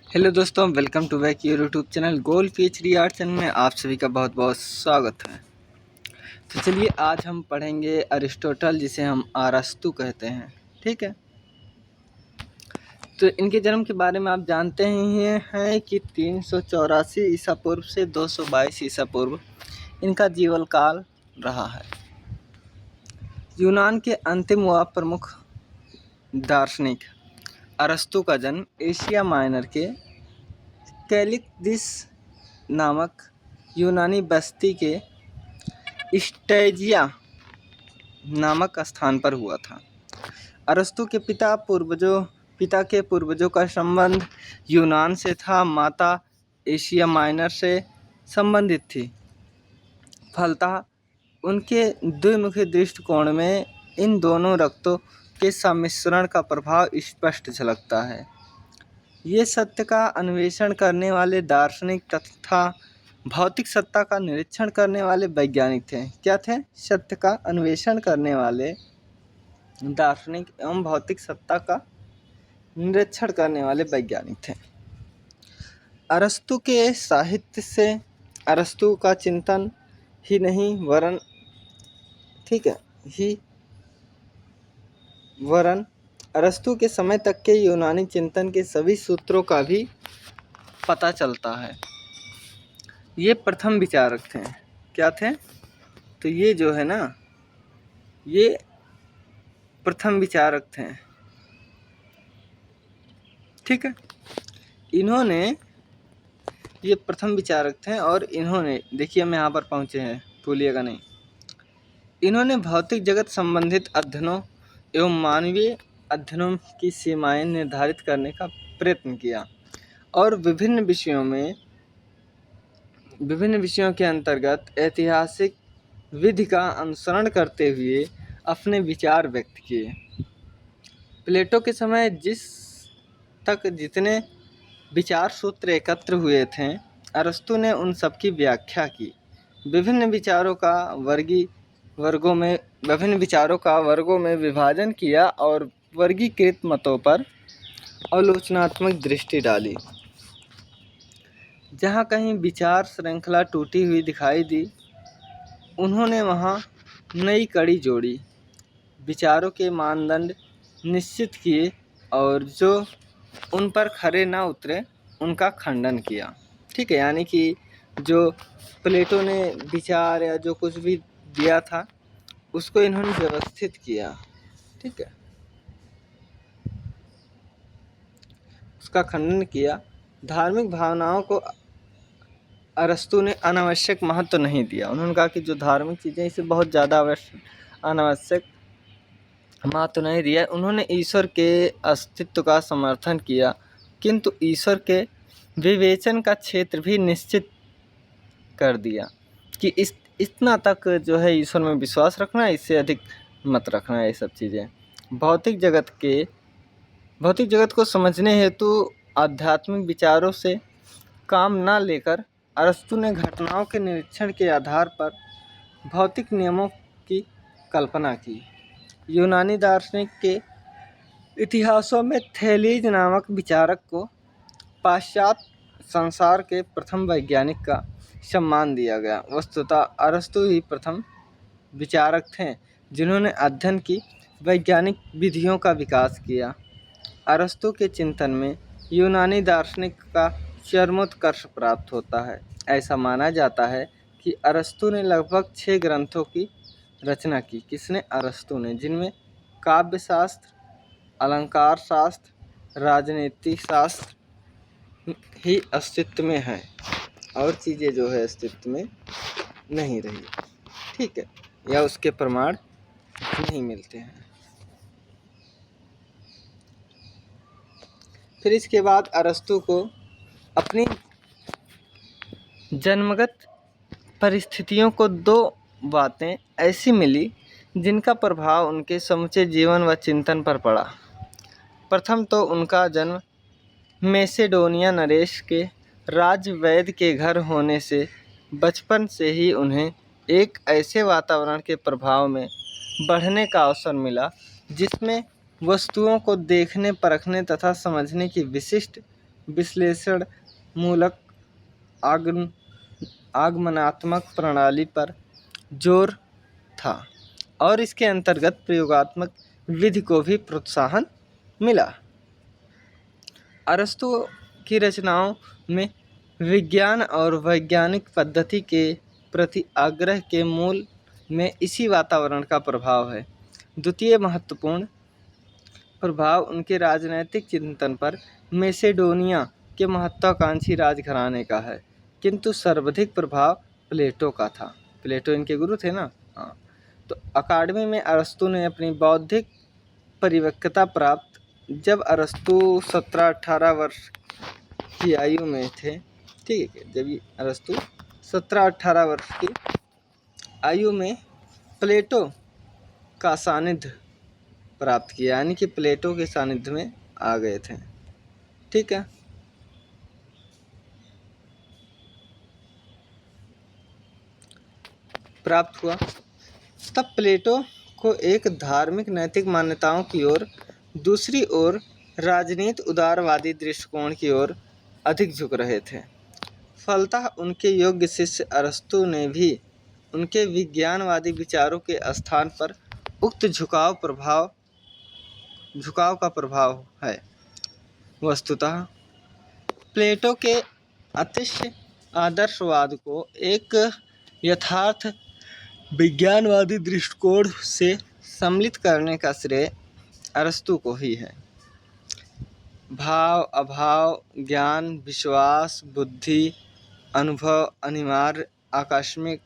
Hello दोस्तों, welcome to back your YouTube channel goal PhD art channel में आप सभी का बहुत बहुत स्वागत है। तो चलिए आज हम पढ़ेंगे अरिस्टोटल, जिसे हम अरस्तु कहते हैं। ठीक है, तो इनके जन्म के बारे में आप जानते ही हैं कि 384 ईसा पूर्व से 222 ईसा पूर्व इनका जीवन काल रहा है। यूनान के अंतिम व प्रमुख दार्शनिक अरस्तु का जन्म एशिया माइनर के कैलिक्दिस नामक यूनानी बस्ती के स्टैजिया नामक स्थान पर हुआ था। अरस्तु के पिता के पूर्वजों का संबंध यूनान से था, माता एशिया माइनर से संबंधित थी। फलतः उनके द्विमुखी दृष्टिकोण में इन दोनों रक्तों के सम्मिश्रण का प्रभाव स्पष्ट झलकता है। ये सत्य का अन्वेषण करने वाले दार्शनिक तथा भौतिक सत्ता का निरीक्षण करने वाले वैज्ञानिक थे। क्या थे? सत्य का अन्वेषण करने वाले दार्शनिक एवं भौतिक सत्ता का निरीक्षण करने वाले वैज्ञानिक थे। अरस्तु के साहित्य से अरस्तु का चिंतन ही नहीं वरन अरस्तु के समय तक के यूनानी चिंतन के सभी सूत्रों का भी पता चलता है। ये प्रथम विचारक थे। क्या थे? तो ये जो है ना, ये प्रथम विचारक थे। ठीक है, ये प्रथम विचारक थे और इन्होंने, देखिए हम यहाँ पर पहुँचे हैं, भूलिएगा नहीं। इन्होंने भौतिक जगत संबंधित अध्ययनों एवं मानवीय अध्ययनों की सीमाएं निर्धारित करने का प्रयत्न किया और विभिन्न विषयों के अंतर्गत ऐतिहासिक विधि का अनुसरण करते हुए अपने विचार व्यक्त किए। प्लेटो के समय जितने विचार सूत्र एकत्र हुए थे, अरस्तु ने उन सब की व्याख्या की। विभिन्न विचारों का वर्गों में विभाजन किया और वर्गीकृत मतों पर आलोचनात्मक दृष्टि डाली। जहाँ कहीं विचार श्रृंखला टूटी हुई दिखाई दी, उन्होंने वहाँ नई कड़ी जोड़ी, विचारों के मानदंड निश्चित किए और जो उन पर खरे न उतरे उनका खंडन किया। ठीक है, यानी कि जो प्लेटो ने विचार या जो कुछ भी दिया था उसको इन्होंने व्यवस्थित किया। ठीक है, उसका खंडन किया। धार्मिक भावनाओं को अरस्तु ने अनावश्यक महत्व नहीं दिया। उन्होंने कहा कि जो धार्मिक चीज़ें, इसे बहुत ज़्यादा अनावश्यक महत्व नहीं दिया। उन्होंने ईश्वर के अस्तित्व का समर्थन किया, किंतु ईश्वर के विवेचन का क्षेत्र भी निश्चित कर दिया कि इतना तक जो है ईश्वर में विश्वास रखना, इससे अधिक मत रखना। ये सब चीज़ें भौतिक जगत को समझने हेतु आध्यात्मिक विचारों से काम न लेकर अरस्तु ने घटनाओं के निरीक्षण के आधार पर भौतिक नियमों की कल्पना की। यूनानी दार्शनिक के इतिहासों में थेलीज नामक विचारक को पाश्चात्य संसार के प्रथम वैज्ञानिक का सम्मान दिया गया। वस्तुतः अरस्तु ही प्रथम विचारक थे जिन्होंने अध्ययन की वैज्ञानिक विधियों का विकास किया। अरस्तु के चिंतन में यूनानी दार्शनिक का चरमोत्कर्ष प्राप्त होता है। ऐसा माना जाता है कि अरस्तु ने लगभग 6 ग्रंथों की रचना की। किसने? अरस्तु ने, जिनमें काव्य शास्त्र, अलंकार शास्त्र, राजनीति शास्त्र ही अस्तित्व में है और चीज़ें जो है अस्तित्व में नहीं रही। ठीक है, या उसके प्रमाण नहीं मिलते हैं। फिर इसके बाद अरस्तु को अपनी जन्मगत परिस्थितियों को 2 बातें ऐसी मिली जिनका प्रभाव उनके समूचे जीवन व चिंतन पर पड़ा। प्रथम तो उनका जन्म मैसेडोनिया नरेश के राजवैद्य के घर होने से बचपन से ही उन्हें एक ऐसे वातावरण के प्रभाव में बढ़ने का अवसर मिला जिसमें वस्तुओं को देखने, परखने तथा समझने की विशिष्ट विश्लेषण मूलक आगमनात्मक प्रणाली पर जोर था और इसके अंतर्गत प्रयोगात्मक विधि को भी प्रोत्साहन मिला। अरस्तु की रचनाओं में विज्ञान और वैज्ञानिक पद्धति के प्रति आग्रह के मूल में इसी वातावरण का प्रभाव है। द्वितीय महत्वपूर्ण प्रभाव उनके राजनैतिक चिंतन पर मैसेडोनिया के महत्वाकांक्षी राजघराने का है, किंतु सर्वाधिक प्रभाव प्लेटो का था। प्लेटो इनके गुरु थे ना। हाँ, तो अकादमी में अरस्तु ने अपनी बौद्धिक परिपक्वता प्राप्त जब अरस्तु 17-18 वर्ष की आयु में थे। ठीक है, जब ये अरस्तु 17-18 वर्ष की आयु में प्लेटो का सानिध्य प्राप्त किया, यानी कि प्लेटो के सानिध्य में आ गए थे। ठीक है, प्राप्त हुआ। तब प्लेटो को एक धार्मिक नैतिक मान्यताओं की ओर, दूसरी ओर राजनीति उदारवादी दृष्टिकोण की ओर अधिक झुक रहे थे। फलतः उनके योग्य शिष्य अरस्तु ने भी उनके विज्ञानवादी विचारों के स्थान पर उक्त झुकाव का प्रभाव है। वस्तुतः प्लेटो के अतिशय आदर्शवाद को एक यथार्थ विज्ञानवादी दृष्टिकोण से सम्मिलित करने का श्रेय अरस्तु को ही है। भाव, अभाव, ज्ञान, विश्वास, बुद्धि, अनुभव, अनिवार्य, आकस्मिक,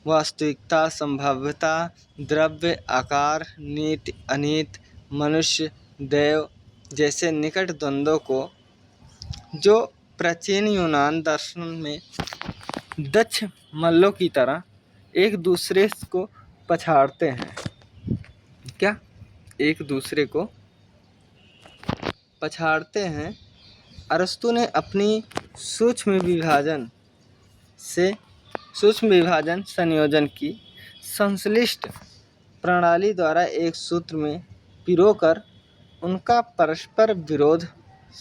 वास्तविकता, संभाव्यता, द्रव्य, आकार, नीति, अनीति, मनुष्य, देव जैसे निकट द्वंद्वों को जो प्राचीन यूनान दर्शन में दक्ष मल्लों की तरह एक दूसरे को पछाड़ते हैं। क्या? एक दूसरे को पछाड़ते हैं। अरस्तु ने अपनी सूक्ष्म विभाजन संयोजन की संश्लिष्ट प्रणाली द्वारा एक सूत्र में पिरोकर उनका परस्पर विरोध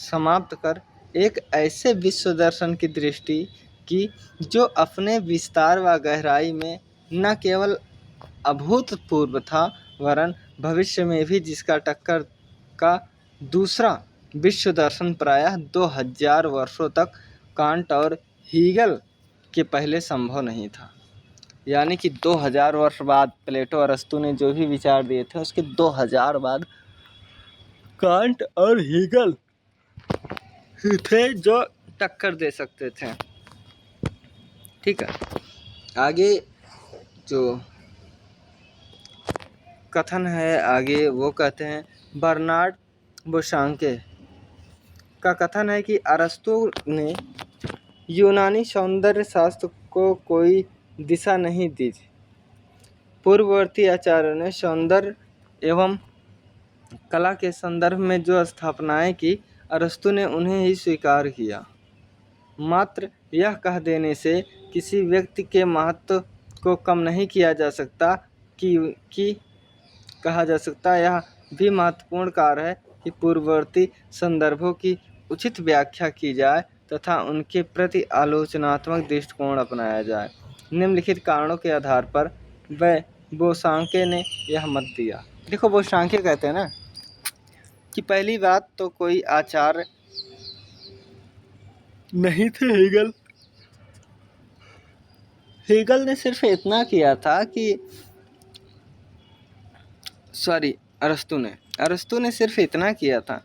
समाप्त कर एक ऐसे विश्व दर्शन की दृष्टि की जो अपने विस्तार व गहराई में न केवल अभूतपूर्व था वरन भविष्य में भी जिसका टक्कर का दूसरा विश्व दर्शन प्रायः 2000 वर्षों तक कांट और हीगल के पहले संभव नहीं था। यानी कि 2000 वर्ष बाद प्लेटो और अरस्तु ने जो भी विचार दिए थे उसके 2000 बाद कांट और हीगल थे जो टक्कर दे सकते थे। ठीक है, आगे जो कथन है आगे वो कहते हैं, बर्नार्ड बोशांके का कथन है कि अरस्तु ने यूनानी सौंदर्य शास्त्र को कोई दिशा नहीं दी। पूर्ववर्ती आचार्यों ने सौंदर्य एवं कला के संदर्भ में जो स्थापनाएं की अरस्तु ने उन्हें ही स्वीकार किया। मात्र यह कह देने से किसी व्यक्ति के महत्व को कम नहीं किया जा सकता कि कहा जा सकता यह भी महत्वपूर्ण कार्य है कि पूर्ववर्ती संदर्भों की उचित व्याख्या की जाए तथा उनके प्रति आलोचनात्मक दृष्टिकोण अपनाया जाए। निम्नलिखित कारणों के आधार पर वह बोशांके ने यह मत दिया। देखो, बोशांके कहते हैं ना कि पहली बात तो कोई आचार्य नहीं थे हेगल ने सिर्फ इतना किया था कि अरस्तु ने सिर्फ इतना किया था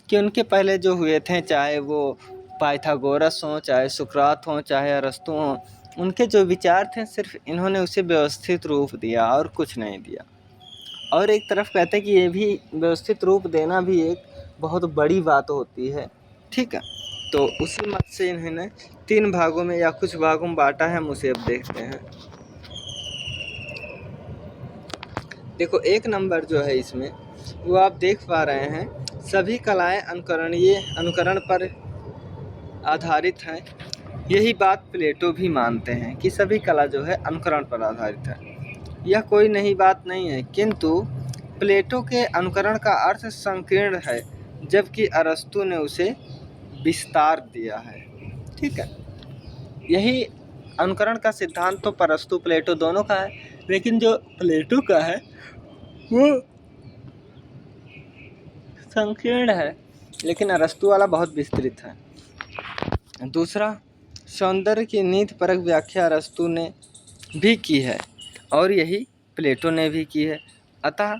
कि उनके पहले जो हुए थे, चाहे वो पाइथागोरस हों, चाहे सुकरात हों, चाहे अरस्तु हों, उनके जो विचार थे सिर्फ इन्होंने उसे व्यवस्थित रूप दिया और कुछ नहीं दिया। और एक तरफ कहते हैं कि ये भी व्यवस्थित रूप देना भी एक बहुत बड़ी बात होती है। ठीक है, तो उसी मत से इन्होंने 3 भागों में या कुछ भागों में बांटा है। हम उसे अब देखते हैं। देखो, 1 नंबर जो है इसमें वो आप देख पा रहे हैं, सभी कलाएं अनुकरण पर आधारित हैं। यही बात प्लेटो भी मानते हैं कि सभी कला जो है अनुकरण पर आधारित है। यह कोई नई बात नहीं है, किंतु प्लेटो के अनुकरण का अर्थ संकीर्ण है, जबकि अरस्तु ने उसे विस्तार दिया है। ठीक है, यही अनुकरण का सिद्धांत तो अरस्तु प्लेटो दोनों का है, लेकिन जो प्लेटो का है वो संकीर्ण है, लेकिन अरस्तु वाला बहुत विस्तृत है। दूसरा, सौंदर्य की नीतिपरक व्याख्या अरस्तु ने भी की है और यही प्लेटो ने भी की है। अतः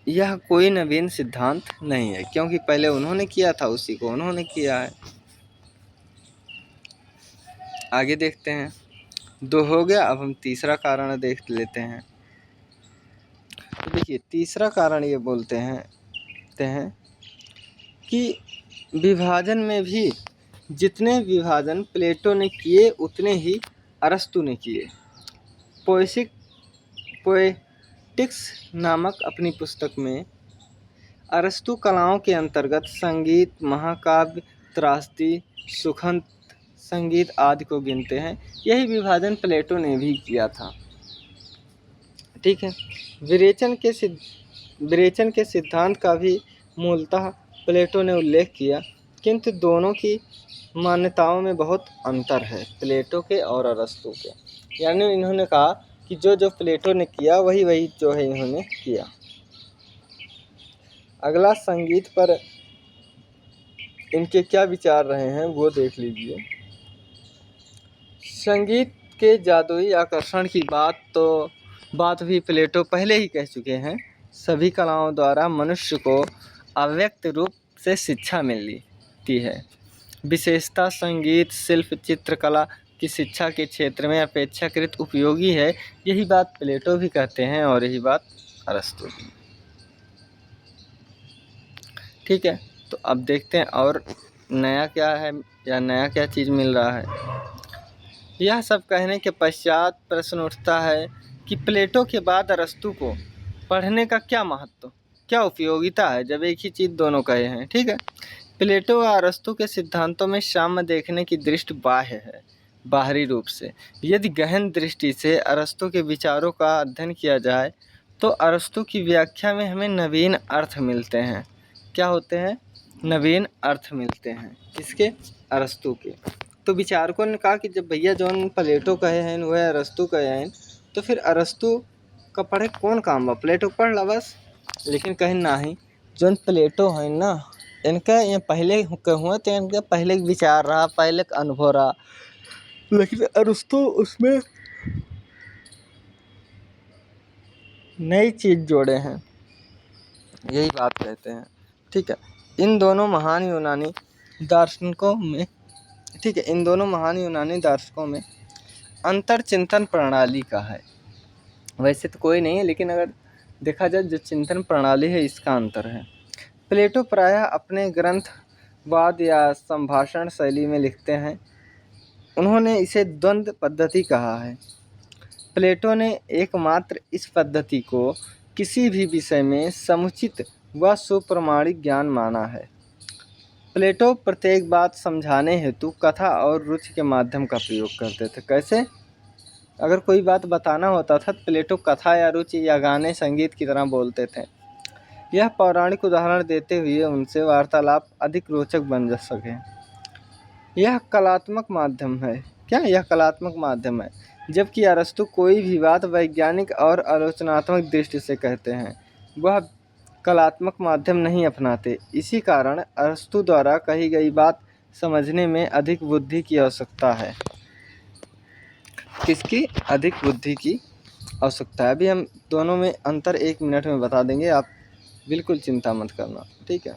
यह कोई नवीन सिद्धांत नहीं है, क्योंकि पहले उन्होंने किया था, उसी को उन्होंने किया है। आगे देखते हैं, 2 हो गया, अब हम तीसरा कारण देख लेते हैं। तो देखिए, तीसरा कारण ये बोलते हैं कि विभाजन में भी जितने विभाजन प्लेटो ने किए उतने ही अरस्तु ने किए। पोएटिक्स नामक अपनी पुस्तक में अरस्तु कलाओं के अंतर्गत संगीत, महाकाव्य, त्रासदी, सुखंत संगीत आदि को गिनते हैं। यही विभाजन प्लेटो ने भी किया था। ठीक है, विरेचन के सिद्धांत का भी मूलतः प्लेटो ने उल्लेख किया, किंतु दोनों की मान्यताओं में बहुत अंतर है, प्लेटो के और अरस्तु के। यानी इन्होंने कहा कि जो प्लेटो ने किया वही जो है इन्होंने किया। अगला, संगीत पर इनके क्या विचार रहे हैं वो देख लीजिए। संगीत के जादुई आकर्षण की बात भी प्लेटो पहले ही कह चुके हैं। सभी कलाओं द्वारा मनुष्य को अव्यक्त रूप से शिक्षा मिलती है। विशेषता संगीत, शिल्प, चित्रकला की शिक्षा के क्षेत्र में अपेक्षाकृत उपयोगी है। यही बात प्लेटो भी कहते हैं और यही बात अरस्तु भी। ठीक है, तो अब देखते हैं और नया क्या है या नया क्या चीज़ मिल रहा है। यह सब कहने के पश्चात प्रश्न उठता है कि प्लेटो के बाद अरस्तु को पढ़ने का क्या महत्व, क्या उपयोगिता है, जब एक ही चीज़ दोनों कहे हैं। ठीक है, प्लेटो व अरस्तु के सिद्धांतों में साम्य देखने की दृष्टि बाह्य है, बाहरी रूप से। यदि गहन दृष्टि से अरस्तु के विचारों का अध्ययन किया जाए तो अरस्तु की व्याख्या में हमें नवीन अर्थ मिलते हैं। क्या होते हैं? नवीन अर्थ मिलते हैं। किसके? अरस्तु के। तो विचारकों ने कहा कि जब भैया जौन प्लेटो कहे हैं वह अरस्तु कहे हैं, तो फिर अरस्तु का पढ़े कौन काम बा, प्लेटो पढ़ ला बस। लेकिन कहीं नहीं, जौन प्लेटो है ना, इनका ये पहले हुआ तो इनका पहले विचार रहा, पहले अनुभव रहा, लेकिन अरस्तु उसमें नई चीज़ जोड़े हैं, यही बात कहते हैं। ठीक है, इन दोनों महान यूनानी दार्शनिकों में अंतर चिंतन प्रणाली का है। वैसे तो कोई नहीं है, लेकिन अगर देखा जाए जो चिंतन प्रणाली है इसका अंतर है। प्लेटो प्रायः अपने ग्रंथ वाद या संभाषण शैली में लिखते हैं। उन्होंने इसे द्वंद्व पद्धति कहा है। प्लेटो ने एकमात्र इस पद्धति को किसी भी विषय में समुचित व सुप्रमाणिक ज्ञान माना है। प्लेटो प्रत्येक बात समझाने हेतु कथा और रुचि के माध्यम का प्रयोग करते थे। कैसे? अगर कोई बात बताना होता था तो प्लेटो कथा या रुचि या गाने संगीत की तरह बोलते थे। यह पौराणिक उदाहरण देते हुए उनसे वार्तालाप अधिक रोचक बन सके। यह कलात्मक माध्यम है। क्या? यह कलात्मक माध्यम है। जबकि अरस्तु कोई भी बात वैज्ञानिक और आलोचनात्मक दृष्टि से कहते हैं, वह कलात्मक माध्यम नहीं अपनाते। इसी कारण अरस्तु द्वारा कही गई बात समझने में अधिक बुद्धि की आवश्यकता है। किसकी? अधिक बुद्धि की आवश्यकता है। अभी हम दोनों में अंतर 1 मिनट में बता देंगे, आप बिल्कुल चिंता मत करना। ठीक है,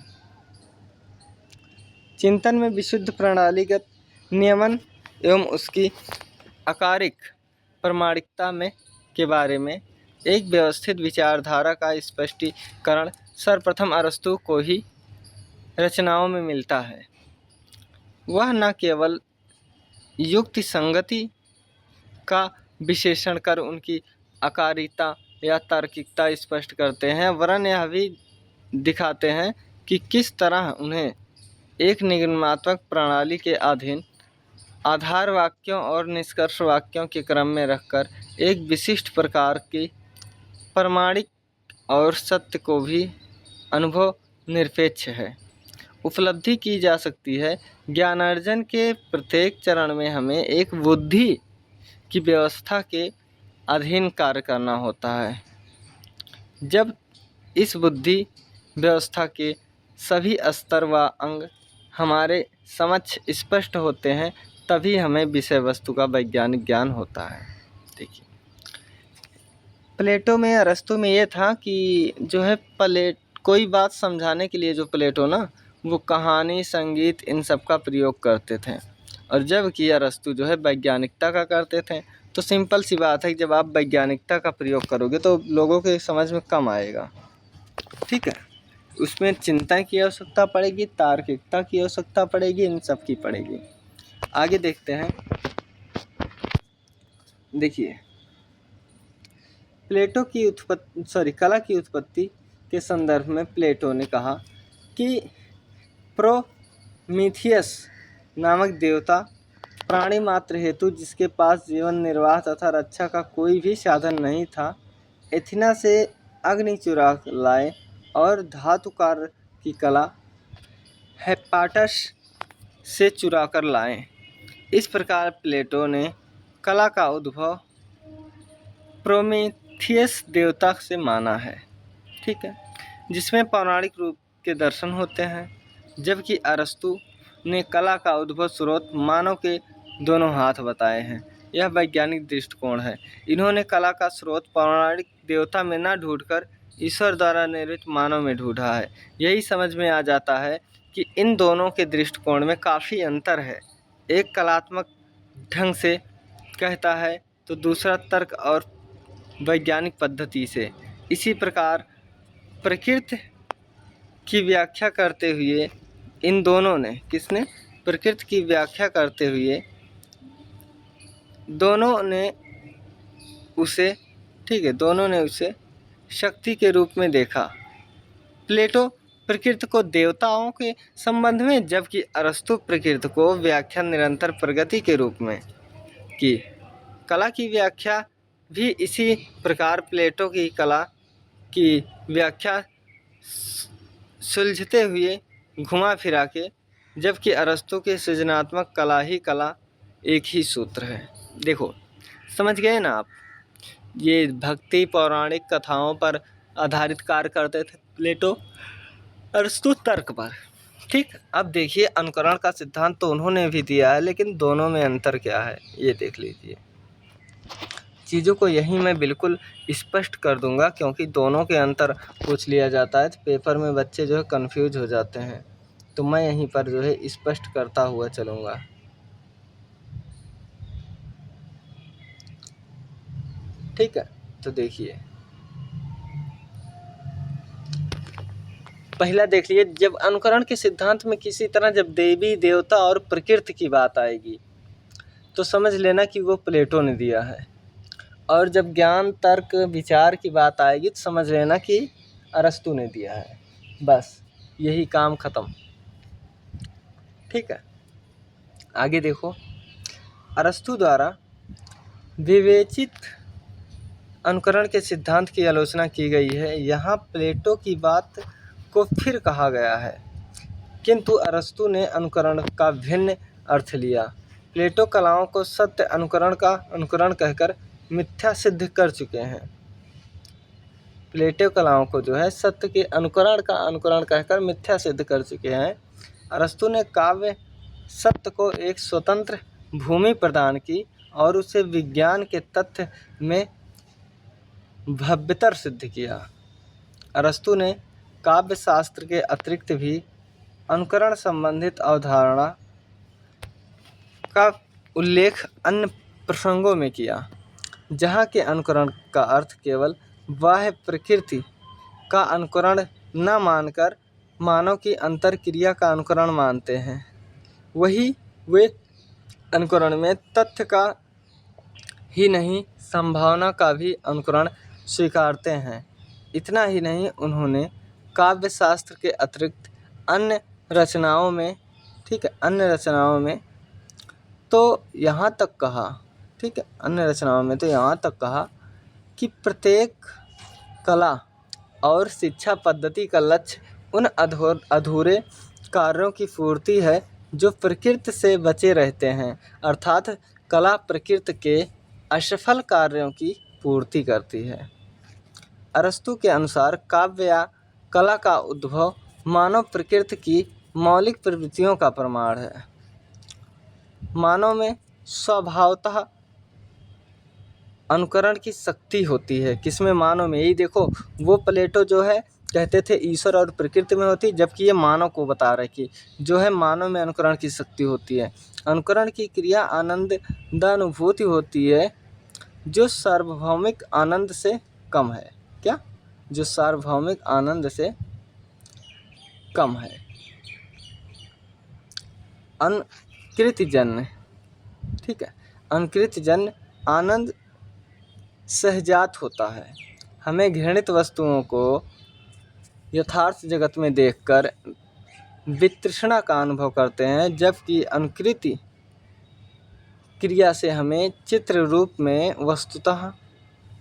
चिंतन में विशुद्ध प्रणालीगत नियमन एवं उसकी आकारिक प्रामाणिकता के बारे में एक व्यवस्थित विचारधारा का स्पष्टीकरण सर्वप्रथम अरस्तु को ही रचनाओं में मिलता है। वह न केवल युक्ति संगति का विश्लेषण कर उनकी आकारिता या तार्किकता स्पष्ट करते हैं, वरन यह भी दिखाते हैं कि किस तरह उन्हें एक निगमात्मक प्रणाली के अधीन आधार वाक्यों और निष्कर्ष वाक्यों के क्रम में रखकर एक विशिष्ट प्रकार की प्रमाणिक और सत्य को भी अनुभव निरपेक्ष है। उपलब्धि की जा सकती है। ज्ञानार्जन के प्रत्येक चरण में हमें एक बुद्धि की व्यवस्था के अधीन कार्य करना होता है। जब इस बुद्धि व्यवस्था के सभी स्तर व अंग हमारे समक्ष स्पष्ट होते हैं, तभी हमें विषय वस्तु का वैज्ञानिक ज्ञान होता है। देखिए, प्लेटो में, अरस्तु में ये था कि जो है कोई बात समझाने के लिए जो प्लेटो ना, वो कहानी, संगीत, इन सब का प्रयोग करते थे, और जबकि अरस्तु जो है वैज्ञानिकता का करते थे। तो सिंपल सी बात है कि जब आप वैज्ञानिकता का प्रयोग करोगे तो लोगों के समझ में कम आएगा। ठीक है, उसमें चिंतन की आवश्यकता पड़ेगी, तार्किकता की आवश्यकता पड़ेगी, इन सब की पड़ेगी। आगे देखते हैं। देखिए, प्लेटो की कला की उत्पत्ति के संदर्भ में प्लेटो ने कहा कि प्रोमीथियस नामक देवता प्राणी मात्र हेतु, जिसके पास जीवन निर्वाह तथा रक्षा का कोई भी साधन नहीं था, एथेना से अग्नि चुरा लाए और धातुकार की कला हेपाटस से चुरा कर लाए। इस प्रकार प्लेटो ने कला का उद्भव प्रोमीथियस देवता से माना है। ठीक है, जिसमें पौराणिक रूप के दर्शन होते हैं, जबकि अरस्तु ने कला का उद्भव स्रोत मानव के दोनों हाथ बताए हैं। यह वैज्ञानिक दृष्टिकोण है। इन्होंने कला का स्रोत पौराणिक देवता में न ढूंढकर ईश्वर द्वारा निर्मित मानव में ढूंढा है। यही समझ में आ जाता है कि इन दोनों के दृष्टिकोण में काफ़ी अंतर है। एक कलात्मक ढंग से कहता है तो दूसरा तर्क और वैज्ञानिक पद्धति से। इसी प्रकार प्रकृति की व्याख्या करते हुए इन दोनों ने, किसने? प्रकृति की व्याख्या करते हुए दोनों ने उसे, ठीक है, दोनों ने उसे शक्ति के रूप में देखा। प्लेटो प्रकृति को देवताओं के संबंध में, जबकि अरस्तु प्रकृति को व्याख्या निरंतर प्रगति के रूप में की। कला की व्याख्या भी इसी प्रकार प्लेटो की कला की व्याख्या सुलझते हुए घुमा फिरा के, जबकि अरस्तु के सृजनात्मक कला ही कला एक ही सूत्र है। देखो, समझ गए ना आप? ये भक्ति पौराणिक कथाओं पर आधारित कार्य करते थे प्लेटो, अरस्तु तर्क पर। ठीक, अब देखिए, अनुकरण का सिद्धांत तो उन्होंने भी दिया है, लेकिन दोनों में अंतर क्या है ये देख लीजिए। चीज़ों को यहीं मैं बिल्कुल स्पष्ट कर दूंगा, क्योंकि दोनों के अंतर पूछ लिया जाता है तो पेपर में बच्चे जो है कंफ्यूज हो जाते हैं। तो मैं यहीं पर जो है स्पष्ट करता हुआ चलूँगा। ठीक है, तो देखिए, पहला देख लिए, जब अनुकरण के सिद्धांत में किसी तरह जब देवी देवता और प्रकृति की बात आएगी तो समझ लेना कि वो प्लेटो ने दिया है, और जब ज्ञान तर्क विचार की बात आएगी तो समझ लेना कि अरस्तु ने दिया है। बस यही काम खत्म। ठीक है, आगे देखो, अरस्तु द्वारा विवेचित अनुकरण के सिद्धांत की आलोचना की गई है। यहाँ प्लेटो की बात को फिर कहा गया है, किंतु अरस्तु ने अनुकरण का भिन्न अर्थ लिया। प्लेटो कलाओं को सत्य अनुकरण का अनुकरण कहकर मिथ्या सिद्ध कर चुके हैं। प्लेटो कलाओं को जो है सत्य के अनुकरण का अनुकरण कहकर मिथ्या सिद्ध कर चुके हैं। अरस्तु ने काव्य सत्य को एक स्वतंत्र भूमि प्रदान की और उसे विज्ञान के तथ्य में भव्यतर सिद्ध किया। अरस्तु ने काव्य शास्त्र के अतिरिक्त भी अनुकरण संबंधित अवधारणा का उल्लेख अन्य प्रसंगों में किया, जहाँ के अनुकरण का अर्थ केवल बाह्य प्रकृति का अनुकरण न मानकर मानव की अंतर क्रिया का अनुकरण मानते हैं। वही वे अनुकरण में तथ्य का ही नहीं, संभावना का भी अनुकरण स्वीकारते हैं। इतना ही नहीं, उन्होंने काव्य शास्त्र के अतिरिक्त अन्य रचनाओं में, ठीक है, अन्य रचनाओं में तो यहाँ तक कहा, ठीक है, अन्य रचनाओं में तो यहाँ तक कहा कि प्रत्येक कला और शिक्षा पद्धति का लक्ष्य उन अधूरे कार्यों की पूर्ति है जो प्रकृति से बचे रहते हैं, अर्थात कला प्रकृति के असफल कार्यों की पूर्ति करती है। अरस्तू के अनुसार काव्य या कला का उद्भव मानव प्रकृति की मौलिक प्रवृत्तियों का प्रमाण है। मानव में स्वभावतः अनुकरण की शक्ति होती है। किसमें? मानव में। यही देखो, वो प्लेटो जो है कहते थे ईश्वर और प्रकृति में होती, जबकि ये मानव को बता रहे कि जो है मानव में अनुकरण की शक्ति होती है। अनुकरण की क्रिया आनंदानुभूति होती है जो सार्वभौमिक आनंद से कम है। क्या? जो सार्वभौमिक आनंद से कम है। अनुकृतजन्य, ठीक है, अनुकृतजन्य आनंद सहजात होता है। हमें घृणित वस्तुओं को यथार्थ जगत में देखकर वितृष्णा का अनुभव करते हैं, जबकि अनुकृति क्रिया से हमें चित्र रूप में वस्तुतः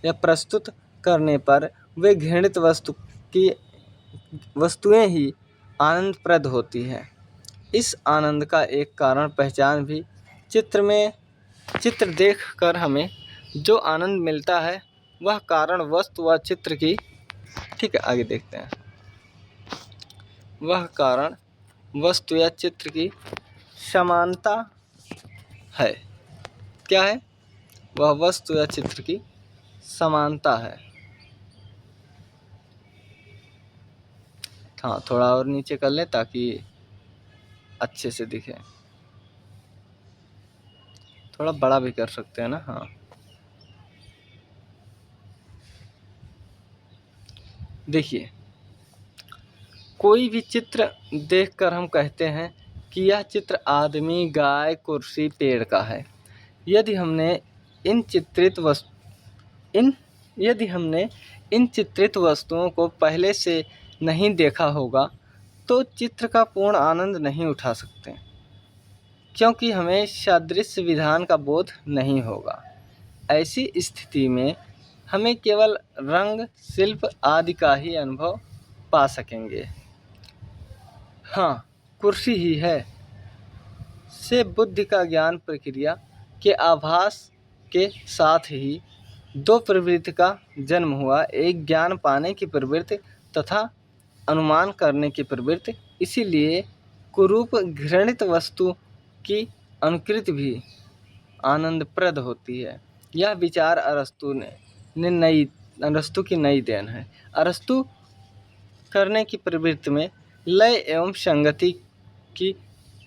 या प्रस्तुत करने पर वे घृणित वस्तुएं ही आनंदप्रद होती हैं। इस आनंद का एक कारण पहचान भी चित्र देखकर हमें जो आनंद मिलता है वह कारण वस्तु व चित्र की, ठीक है, आगे देखते हैं। वह कारण वस्तु या चित्र की समानता है। क्या है? वह वस्तु या चित्र की समानता है। हाँ, थोड़ा और नीचे कर ले ताकि अच्छे से दिखे। थोड़ा बड़ा भी कर सकते हैं ना। हाँ, देखिए, कोई भी चित्र देखकर हम कहते हैं कि यह चित्र आदमी, गाय, कुर्सी, पेड़ का है। यदि हमने इन चित्रित वस्तुओं को पहले से नहीं देखा होगा तो चित्र का पूर्ण आनंद नहीं उठा सकते, क्योंकि हमें सादृश्य विधान का बोध नहीं होगा। ऐसी स्थिति में हमें केवल रंग, शिल्प आदि का ही अनुभव पा सकेंगे। हाँ, कुर्सी ही है से बुद्धि का ज्ञान प्रक्रिया के आभास के साथ ही दो प्रवृत्ति का जन्म हुआ, एक ज्ञान पाने की प्रवृत्ति तथा अनुमान करने की प्रवृत्ति। इसीलिए कुरूप घृणित वस्तु की अनुकृति भी आनंदप्रद होती है। यह विचार अरस्तु की नई देन है। अरस्तु करने की प्रवृत्ति में लय एवं संगति की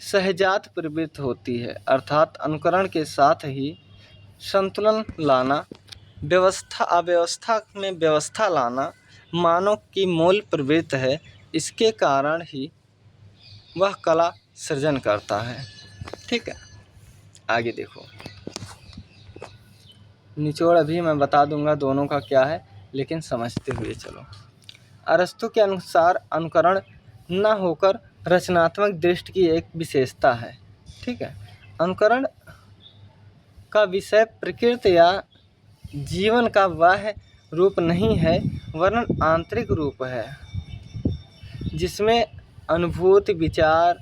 सहजात प्रवृत्ति होती है, अर्थात अनुकरण के साथ ही संतुलन लाना, अव्यवस्था में व्यवस्था लाना मानव की मूल प्रवृत्ति है। इसके कारण ही वह कला सृजन करता है। ठीक है, आगे देखो, निचोड़ अभी मैं बता दूंगा दोनों का क्या है, लेकिन समझते हुए चलो। अरस्तु के अनुसार अनुकरण न होकर रचनात्मक दृष्टि की एक विशेषता है। ठीक है, अनुकरण का विषय प्रकृति या जीवन का बाह्य रूप नहीं है, वरन आंतरिक रूप है, जिसमें अनुभूति, विचार,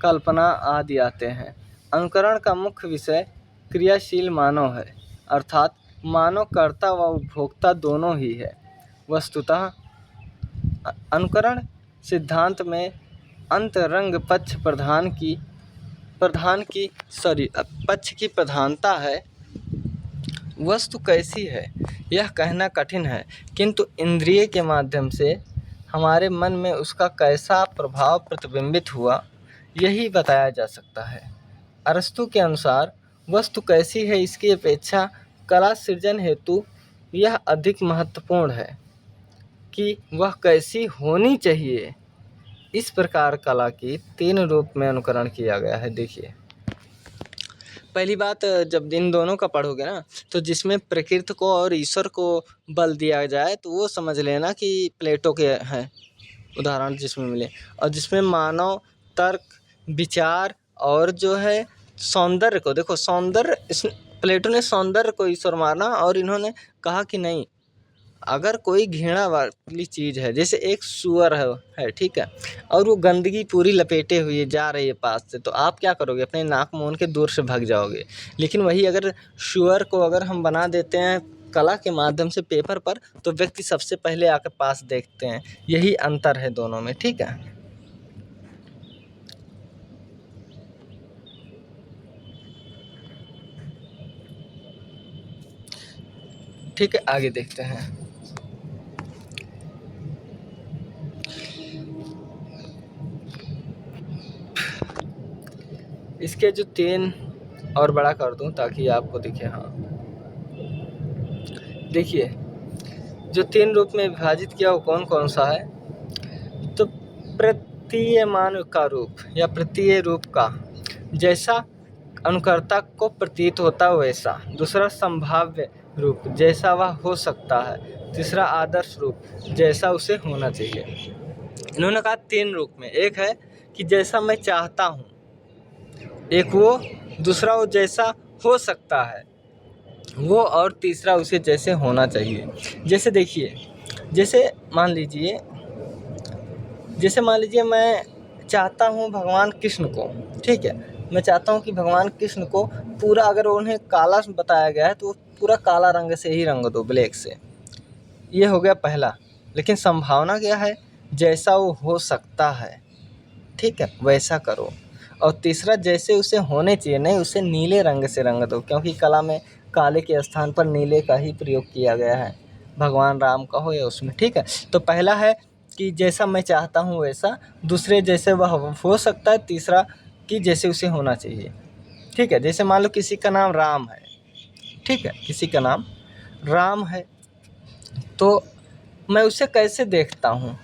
कल्पना आदि आते हैं। अनुकरण का मुख्य विषय क्रियाशील मानव है, अर्थात मानव कर्ता व उपभोक्ता दोनों ही है। वस्तुतः अनुकरण सिद्धांत में अंतरंग पक्ष की प्रधानता है। वस्तु कैसी है यह कहना कठिन है, किंतु इंद्रिय के माध्यम से हमारे मन में उसका कैसा प्रभाव प्रतिबिंबित हुआ यही बताया जा सकता है। अरस्तु के अनुसार वस्तु कैसी है इसकी अपेक्षा कला सृजन हेतु यह अधिक महत्वपूर्ण है कि वह कैसी होनी चाहिए। इस प्रकार कला की 3 रूप में अनुकरण किया गया है। देखिए, पहली बात, जब इन दोनों का पढ़ोगे ना, तो जिसमें प्रकृति को और ईश्वर को बल दिया जाए तो वो समझ लेना कि प्लेटो के हैं उदाहरण जिसमें मिले, और जिसमें मानव, तर्क, विचार और जो है सौंदर्य को, देखो प्लेटो ने सौंदर्य को ईश्वर माना और इन्होंने कहा कि नहीं, अगर कोई घृणा वाली चीज़ है, जैसे एक सूअर है, ठीक है, और वो गंदगी पूरी लपेटे हुए जा रही है पास से, तो आप क्या करोगे? अपने नाक मूंद के दूर से भाग जाओगे। लेकिन वही अगर सूअर को अगर हम बना देते हैं कला के माध्यम से पेपर पर, तो व्यक्ति सबसे पहले आकर पास देखते हैं। यही अंतर है दोनों में, ठीक है। ठीक है, आगे देखते हैं। इसके जो 3 और बड़ा कर दूं ताकि आपको दिखे। हाँ, देखिए, जो 3 रूप में विभाजित किया वो कौन कौन सा है? तो प्रतीयमान का रूप या प्रतीय रूप का, जैसा अनुकर्ता को प्रतीत होता वैसा। दूसरा संभाव्य रूप, जैसा वह हो सकता है। तीसरा आदर्श रूप, जैसा उसे होना चाहिए। इन्होंने कहा 3 रूप में, एक है कि जैसा मैं चाहता हूँ, एक वो, दूसरा वो जैसा हो सकता है वो, और तीसरा उसे जैसे होना चाहिए। जैसे देखिए, जैसे मान लीजिए मैं चाहता हूँ भगवान कृष्ण को, ठीक है, मैं चाहता हूँ कि भगवान कृष्ण को पूरा, अगर उन्हें काला बताया गया है तो पूरा काला रंग से ही रंग दो, ब्लैक से। ये हो गया पहला। लेकिन संभावना क्या है? जैसा वो हो सकता है, ठीक है, वैसा करो। और तीसरा, जैसे उसे होने चाहिए, नहीं उसे नीले रंग से रंग दो, क्योंकि कला में काले के स्थान पर नीले का ही प्रयोग किया गया है, भगवान राम का हो या उसमें, ठीक है। तो पहला है कि जैसा मैं चाहता हूँ वैसा, दूसरे जैसे वह हो सकता है, तीसरा कि जैसे उसे होना चाहिए, ठीक है। जैसे मान लो किसी का नाम राम है, ठीक है, किसी का नाम राम है, तो मैं उसे कैसे देखता हूँ,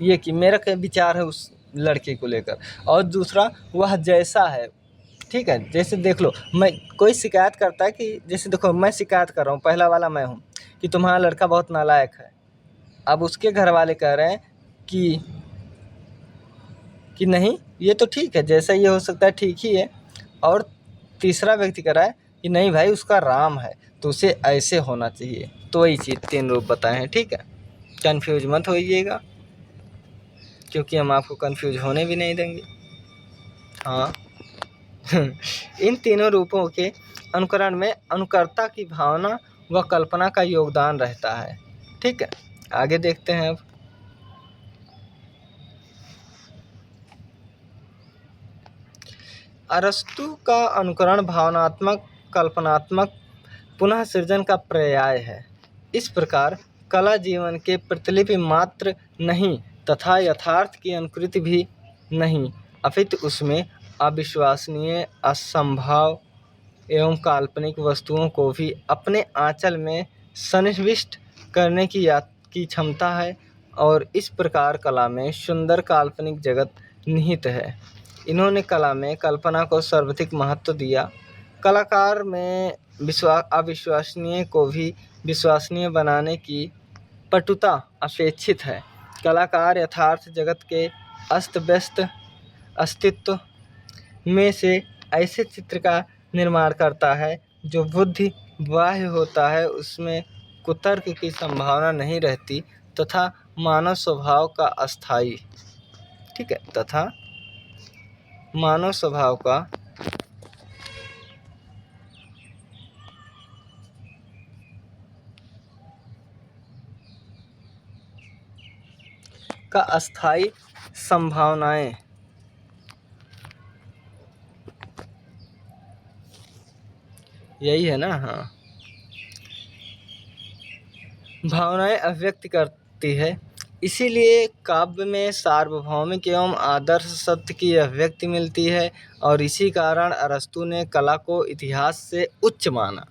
ये कि मेरा क्या विचार है उस लड़के को लेकर। और दूसरा, वह जैसा है, ठीक है। जैसे देख लो, मैं, कोई शिकायत करता है कि, जैसे देखो मैं शिकायत कर रहा हूँ, पहला वाला मैं हूँ, कि तुम्हारा लड़का बहुत नालायक है। अब उसके घर वाले कह रहे हैं कि नहीं, ये तो ठीक है, जैसा ये हो सकता है ठीक ही है। और तीसरा व्यक्ति कह रहा है कि नहीं भाई, उसका राम है तो उसे ऐसे होना चाहिए। तो वही चीज़ 3 रूप बताए हैं, ठीक है। कन्फ्यूज मत होइएगा, क्योंकि हम आपको कन्फ्यूज होने भी नहीं देंगे। हाँ इन तीनों रूपों के अनुकरण में अनुकर्ता की भावना व कल्पना का योगदान रहता है, ठीक है। आगे देखते हैं अब। अरस्तु का अनुकरण भावनात्मक, कल्पनात्मक पुनः सृजन का पर्याय है। इस प्रकार कला जीवन के प्रतिलिपि मात्र नहीं तथा यथार्थ की अनुकृति भी नहीं, अपितु उसमें अविश्वसनीय, असंभव एवं काल्पनिक वस्तुओं को भी अपने आंचल में सन्निविष्ट करने की क्षमता है। और इस प्रकार कला में सुंदर काल्पनिक जगत निहित है। इन्होंने कला में कल्पना को सर्वाधिक महत्व दिया। कलाकार में अविश्वसनीय को भी विश्वसनीय बनाने की पटुता अपेक्षित है। कलाकार यथार्थ जगत के अस्त व्यस्त अस्तित्व में से ऐसे चित्र का निर्माण करता है जो बुद्धि बाह्य होता है, उसमें कुतर्क की संभावना नहीं रहती तथा मानव स्वभाव का अस्थायी, ठीक है, तथा मानव स्वभाव का अस्थायी संभावनाएं, यही है ना। हाँ, भावनाएं अभिव्यक्त करती है। इसीलिए काव्य में सार्वभौमिक एवं आदर्श सत्य की अभिव्यक्ति मिलती है। और इसी कारण अरस्तु ने कला को इतिहास से उच्च माना।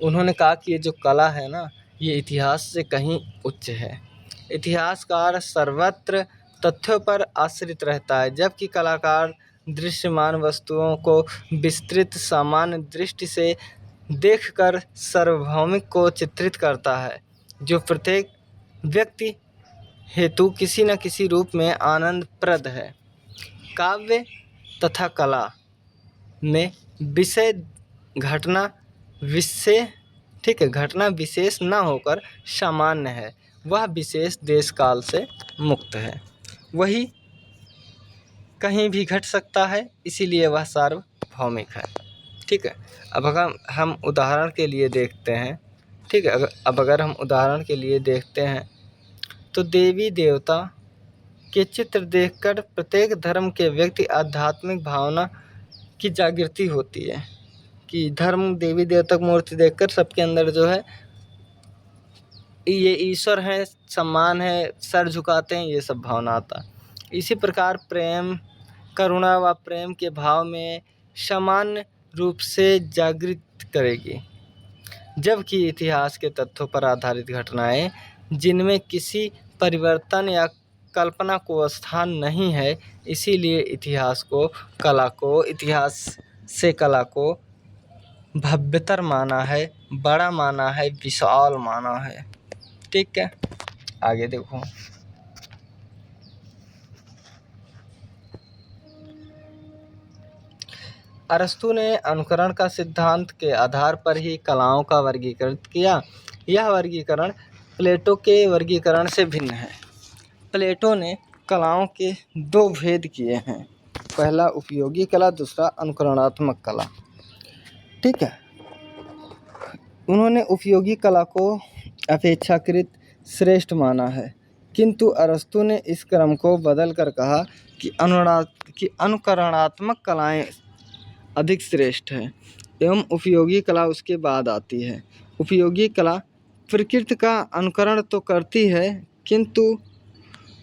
उन्होंने कहा कि ये जो कला है ना, ये इतिहास से कहीं उच्च है। इतिहासकार सर्वत्र तथ्यों पर आश्रित रहता है, जबकि कलाकार दृश्यमान वस्तुओं को विस्तृत सामान्य दृष्टि से देखकर सार्वभौमिक को चित्रित करता है, जो प्रत्येक व्यक्ति हेतु किसी न किसी रूप में आनंदप्रद है। काव्य तथा कला में विषय, घटना, विषय ठीक है, घटना विशेष न होकर सामान्य है, वह विशेष देश काल से मुक्त है, वही कहीं भी घट सकता है, इसीलिए वह सार्वभौमिक है। ठीक है, अब अगर हम उदाहरण के लिए देखते हैं, ठीक है, अगर हम उदाहरण के लिए देखते हैं तो देवी देवता के चित्र देखकर प्रत्येक धर्म के व्यक्ति आध्यात्मिक भावना की जागृति होती है कि धर्म देवी देवता की मूर्ति देखकर सबके अंदर जो है ये ईश्वर है, सम्मान है, सर झुकाते हैं, ये सब भावना आता है। इसी प्रकार प्रेम, करुणा व प्रेम के भाव में सामान्य रूप से जागृत करेगी, जबकि इतिहास के तथ्यों पर आधारित घटनाएं जिनमें किसी परिवर्तन या कल्पना को स्थान नहीं है, इसीलिए इतिहास से कला को भव्यतर माना है, बड़ा माना है, विशाल माना है। ठीक है, आगे देखो। अरस्तु ने अनुकरण का सिद्धांत के आधार पर ही कलाओं का वर्गीकरण किया। यह वर्गीकरण प्लेटो के वर्गीकरण से भिन्न है। प्लेटो ने कलाओं के दो भेद किए हैं, पहला उपयोगी कला, दूसरा अनुकरणात्मक कला। ठीक है, उन्होंने उपयोगी कला को अपेक्षाकृत श्रेष्ठ माना है, किंतु अरस्तु ने इस क्रम को बदलकर कहा कि अनुकरणात्मक कलाएं अधिक श्रेष्ठ है एवं उपयोगी कला उसके बाद आती है। उपयोगी कला प्रकृति का अनुकरण तो करती है, किंतु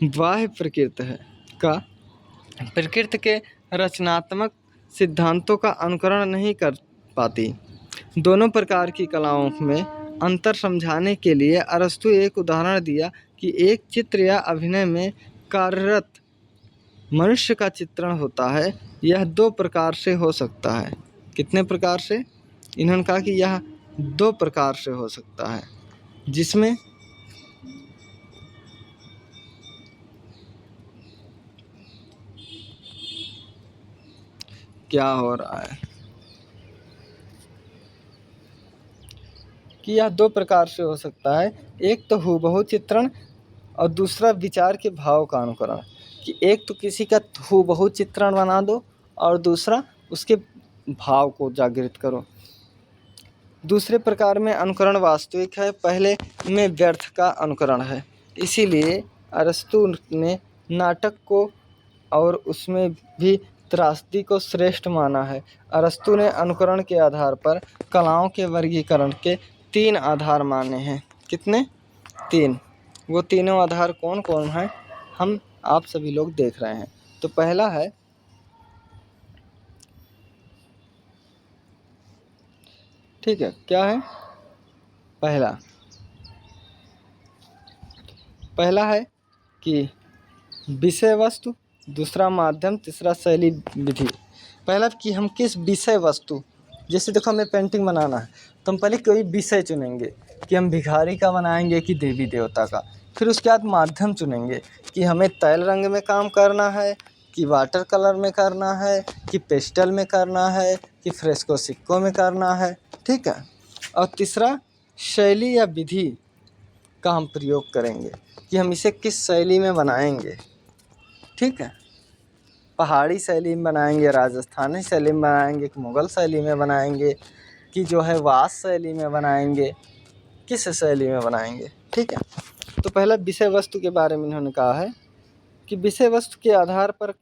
बाह्य प्रकृति के रचनात्मक सिद्धांतों का अनुकरण नहीं कर पाती। दोनों प्रकार की कलाओं में अंतर समझाने के लिए अरस्तु एक उदाहरण दिया कि एक चित्र या अभिनय में कार्यरत मनुष्य का चित्रण होता है, यह दो प्रकार से हो सकता है। कितने प्रकार से? इन्होंने कहा कि यह दो प्रकार से हो सकता है, जिसमें क्या हो रहा है कि यह दो प्रकार से हो सकता है, एक तो हूबहू चित्रण और दूसरा विचार के भाव का अनुकरण। कि एक तो किसी का हूबहू चित्रण बना दो और दूसरा उसके भाव को जागृत करो। दूसरे प्रकार में अनुकरण वास्तविक है, पहले में व्यर्थ का अनुकरण है। इसीलिए अरस्तु ने नाटक को और उसमें भी त्रासदी को श्रेष्ठ माना है। अरस्तु ने अनुकरण के आधार पर कलाओं के वर्गीकरण के 3 आधार माने हैं। कितने? 3। वो तीनों आधार कौन कौन हैं, हम आप सभी लोग देख रहे हैं। तो पहला है, ठीक है, क्या है? पहला है कि विषय वस्तु, दूसरा माध्यम, तीसरा शैली विधि। पहला कि हम किस विषय वस्तु, जैसे देखो हमें पेंटिंग बनाना है तो हम पहले कोई विषय चुनेंगे कि हम भिखारी का बनाएंगे कि देवी देवता का। फिर उसके बाद माध्यम चुनेंगे कि हमें तैल रंग में काम करना है कि वाटर कलर में करना है कि पेस्टल में करना है कि फ्रेस्को सिक्कों में करना है। ठीक है, और तीसरा शैली या विधि का हम प्रयोग करेंगे कि हम इसे किस शैली में बनाएंगे। ठीक है, पहाड़ी शैली में बनाएंगे, राजस्थानी शैली में बनाएंगे कि मुग़ल शैली में बनाएंगे कि जो है वास शैली में बनाएंगे, किस शैली में बनाएंगे। ठीक है, तो पहला विषय वस्तु के बारे में इन्होंने कहा है कि विषय वस्तु के आधार पर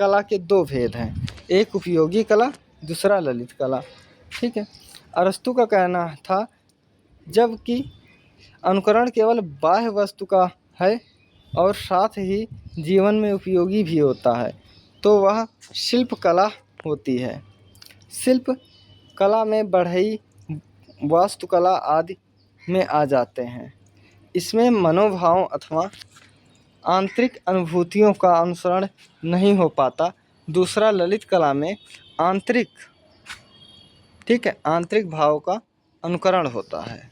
कला के 2 भेद हैं, एक उपयोगी कला, दूसरा ललित कला। ठीक है, अरस्तु का कहना था जबकि अनुकरण केवल बाह्य वस्तु का है और साथ ही जीवन में उपयोगी भी होता है, तो वह शिल्प कला होती है। शिल्प कला में बढ़ई, वास्तुकला आदि में आ जाते हैं। इसमें मनोभाव अथवा आंतरिक अनुभूतियों का अनुसरण नहीं हो पाता। दूसरा ललित कला में आंतरिक, ठीक है, आंतरिक भाव का अनुकरण होता है।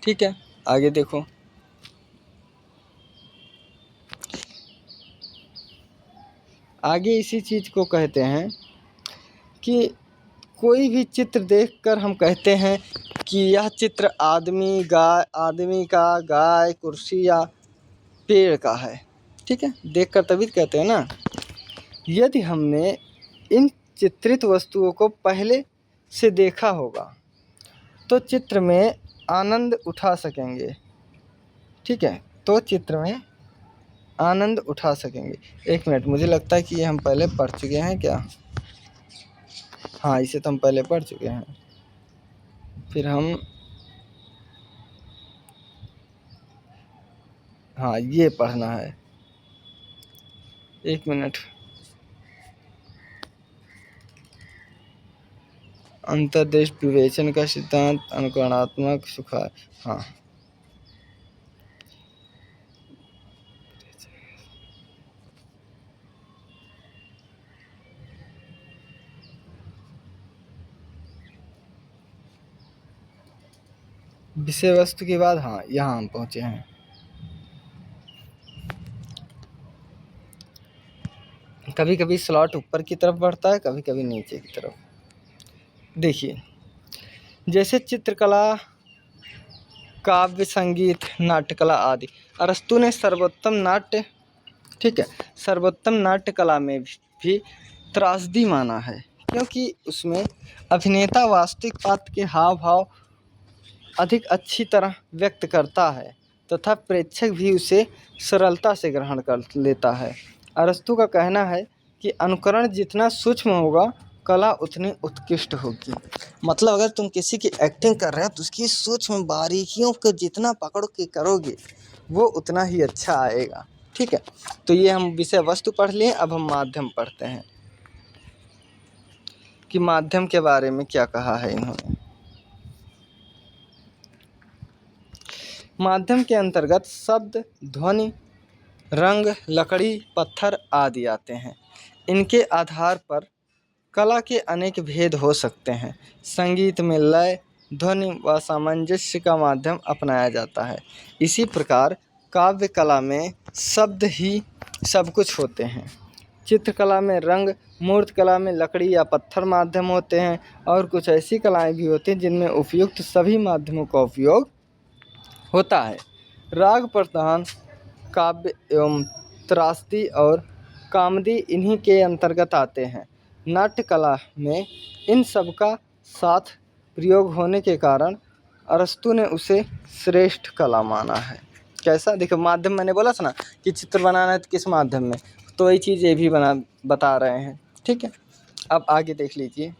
ठीक है, आगे देखो। आगे इसी चीज़ को कहते हैं कि कोई भी चित्र देखकर हम कहते हैं कि यह चित्र आदमी का, गाय, कुर्सी या पेड़ का है। ठीक है, देखकर तभी तो कहते हैं ना। यदि हमने इन चित्रित वस्तुओं को पहले से देखा होगा तो चित्र में आनंद उठा सकेंगे। ठीक है, तो चित्र में आनंद उठा सकेंगे। एक मिनट, मुझे लगता है कि ये हम पहले पढ़ चुके हैं क्या? हाँ, इसे तो हम पहले पढ़ चुके हैं। फिर हम हाँ, ये पढ़ना है। एक मिनट। अंतर्देश विवेचन का सिद्धांत, अनुकरणात्मक सुखार। हाँ, विषय वस्तु के बाद हाँ यहाँ हम पहुँचे हैं। कभी कभी स्लॉट ऊपर की तरफ बढ़ता है, कभी कभी नीचे की तरफ। देखिए, जैसे चित्रकला, काव्य, संगीत, नाट्यकला आदि। अरस्तु ने सर्वोत्तम नाट्य, ठीक है, सर्वोत्तम नाट्य कला में भी त्रासदी माना है, क्योंकि उसमें अभिनेता वास्तविक पात्र के हाव भाव अधिक अच्छी तरह व्यक्त करता है तथा प्रेक्षक भी उसे सरलता से ग्रहण कर लेता है। अरस्तु का कहना है कि अनुकरण जितना सूक्ष्म होगा, कला उतनी उत्कृष्ट होगी। मतलब अगर तुम किसी की एक्टिंग कर रहे हो तो उसकी सूक्ष्म बारीकियों को जितना पकड़ के करोगे वो उतना ही अच्छा आएगा। ठीक है, तो ये हम विषय वस्तु पढ़ लिए। अब हम माध्यम पढ़ते हैं कि माध्यम के बारे में क्या कहा है इन्होंने। माध्यम के अंतर्गत शब्द, ध्वनि, रंग, लकड़ी, पत्थर आदि आते हैं। इनके आधार पर कला के अनेक भेद हो सकते हैं। संगीत में लय, ध्वनि व सामंजस्य का माध्यम अपनाया जाता है। इसी प्रकार काव्य कला में शब्द ही सब कुछ होते हैं। चित्रकला में रंग, मूर्त कला में लकड़ी या पत्थर माध्यम होते हैं, और कुछ ऐसी कलाएं भी होती हैं जिनमें उपयुक्त सभी माध्यमों का उपयोग होता है। राग प्रधान काव्य एवं त्रासदी और कामदी इन्हीं के अंतर्गत आते हैं। नाट्य कला में इन सब का साथ प्रयोग होने के कारण अरस्तु ने उसे श्रेष्ठ कला माना है। कैसा? देखो, माध्यम मैंने बोला था ना कि चित्र बनाना है तो किस माध्यम में, तो वही चीज़ ये भी बता रहे हैं। ठीक है, अब आगे देख लीजिए।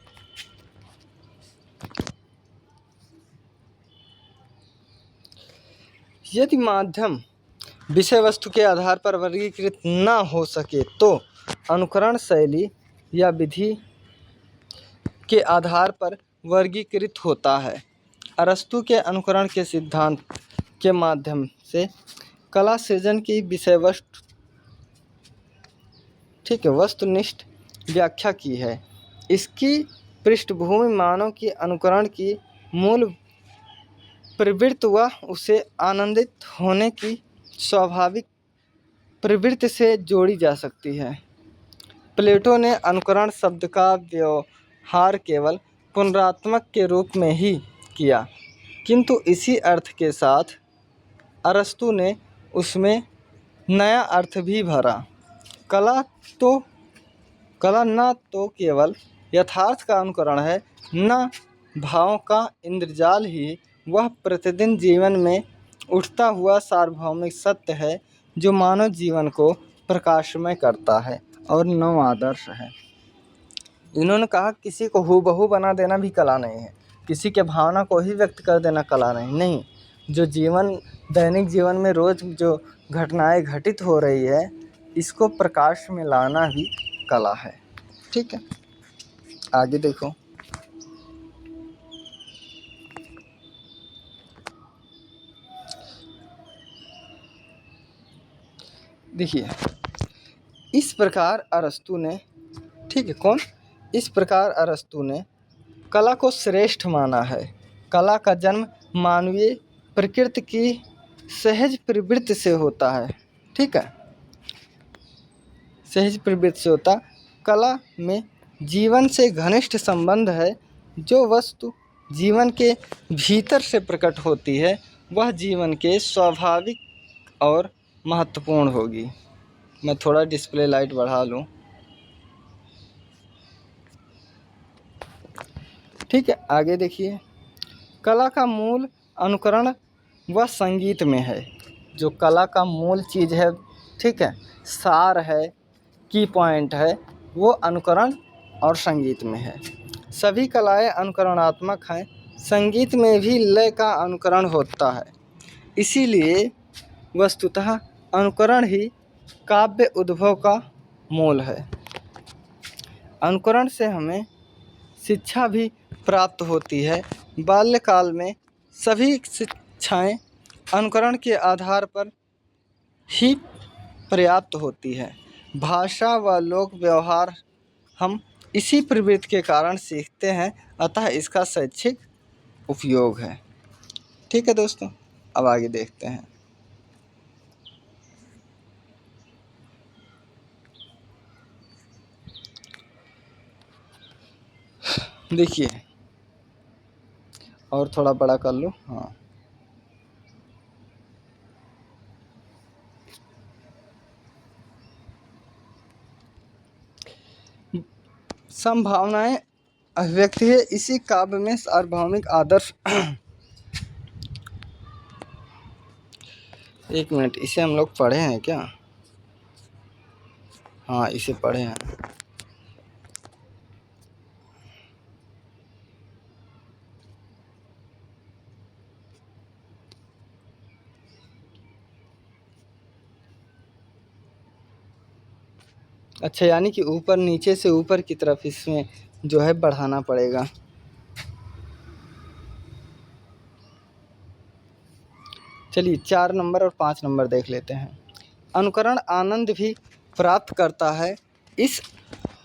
यदि माध्यम विषय वस्तु के आधार पर वर्गीकृत न हो सके तो अनुकरण शैली या विधि के आधार पर वर्गीकृत होता है। अरस्तु के अनुकरण के सिद्धांत के माध्यम से कला सृजन की विषय वस्तु, ठीक है, वस्तुनिष्ठ व्याख्या की है। इसकी पृष्ठभूमि मानव की अनुकरण की मूल प्रवृत्ति व उसे आनंदित होने की स्वाभाविक प्रवृत्ति से जोड़ी जा सकती है। प्लेटो ने अनुकरण शब्द का व्यवहार केवल पुनरात्मक के रूप में ही किया, किंतु इसी अर्थ के साथ अरस्तु ने उसमें नया अर्थ भी भरा। कला न तो केवल यथार्थ का अनुकरण है, न भावों का इंद्रजाल ही वह प्रतिदिन जीवन में उठता हुआ सार्वभौमिक सत्य है जो मानव जीवन को प्रकाशमय करता है और नव आदर्श है। इन्होंने कहा किसी को हूबहू बना देना भी कला नहीं है, किसी के भावना को ही व्यक्त कर देना कला नहीं। जो दैनिक जीवन में रोज़ जो घटनाएं घटित हो रही है, इसको प्रकाश में लाना भी कला है। ठीक है, आगे देखो। देखिए, इस प्रकार अरस्तु ने, ठीक है, इस प्रकार अरस्तु ने कला को श्रेष्ठ माना है। कला का जन्म मानवीय प्रकृति की सहज प्रवृत्ति से होता है। ठीक है, सहज प्रवृत्ति कला में जीवन से घनिष्ठ संबंध है। जो वस्तु जीवन के भीतर से प्रकट होती है वह जीवन के स्वाभाविक और महत्वपूर्ण होगी। मैं थोड़ा डिस्प्ले लाइट बढ़ा लूँ। ठीक है, आगे देखिए। कला का मूल अनुकरण वह संगीत में है। जो कला का मूल चीज़ है, ठीक है, सार है, की पॉइंट है, वो अनुकरण और संगीत में है। सभी कलाएं अनुकरणात्मक हैं। संगीत में भी लय का अनुकरण होता है। इसीलिए वस्तुतः अनुकरण ही काव्य उद्भव का मूल है। अनुकरण से हमें शिक्षा भी प्राप्त होती है। बाल्यकाल में सभी शिक्षाएं अनुकरण के आधार पर ही पर्याप्त होती है। भाषा व लोक व्यवहार हम इसी प्रवृत्ति के कारण सीखते हैं, अतः इसका शैक्षिक उपयोग है। ठीक है दोस्तों, अब आगे देखते हैं। देखिए, और थोड़ा बड़ा कर लो। हाँ, संभावनाएं अभिव्यक्ति है। इसी काव्य में सार्वभौमिक आदर्श एक मिनट, इसे हम लोग पढ़े हैं क्या? हाँ, इसे पढ़े हैं। अच्छा, यानी कि ऊपर नीचे से ऊपर की तरफ इसमें जो है बढ़ाना पड़ेगा। चलिए 4 नंबर और 5 नंबर देख लेते हैं। अनुकरण आनंद भी प्राप्त करता है। इस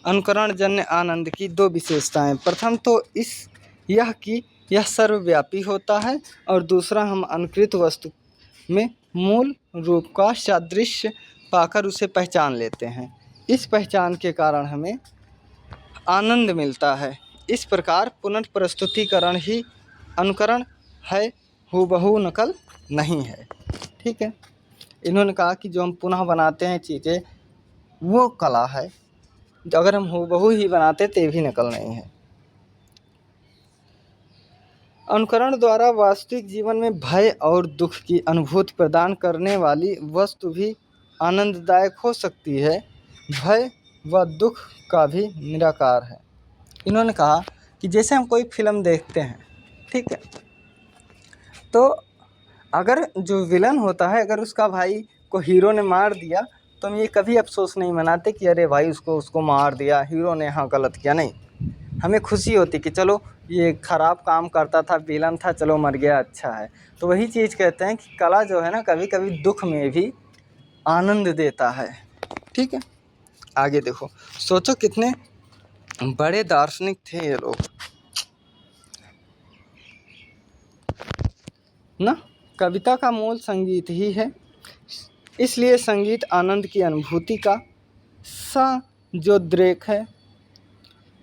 अनुकरण जन्य आनंद की 2 विशेषताएं। प्रथम तो यह कि यह सर्वव्यापी होता है, और दूसरा हम अनुकृत वस्तु में मूल रूप का सादृश्य पाकर उसे पहचान लेते हैं। इस पहचान के कारण हमें आनंद मिलता है। इस प्रकार पुनर्प्रस्तुतिकरण ही अनुकरण है, हूबहू नकल नहीं है। ठीक है, इन्होंने कहा कि जो हम पुनः बनाते हैं चीज़ें वो कला है, अगर हम हूबहू ही बनाते तो ये भी नकल नहीं है। अनुकरण द्वारा वास्तविक जीवन में भय और दुख की अनुभूति प्रदान करने वाली वस्तु भी आनंददायक हो सकती है। भय व दुख का भी निराकार है। इन्होंने कहा कि जैसे हम कोई फिल्म देखते हैं, ठीक है, तो अगर जो विलन होता है, अगर उसका भाई को हीरो ने मार दिया तो हम ये कभी अफसोस नहीं मनाते कि अरे भाई उसको मार दिया, हीरो ने हाँ गलत किया। नहीं, हमें खुशी होती कि चलो ये ख़राब काम करता था, विलन था, चलो मर गया, अच्छा है। तो वही चीज़ कहते हैं कि कला जो है ना, कभी कभी दुख में भी आनंद देता है। ठीक है, आगे देखो। सोचो कितने बड़े दार्शनिक थे ये लोग ना। कविता का मूल संगीत ही है, इसलिए संगीत आनंद की अनुभूति का संजोद्रेक है।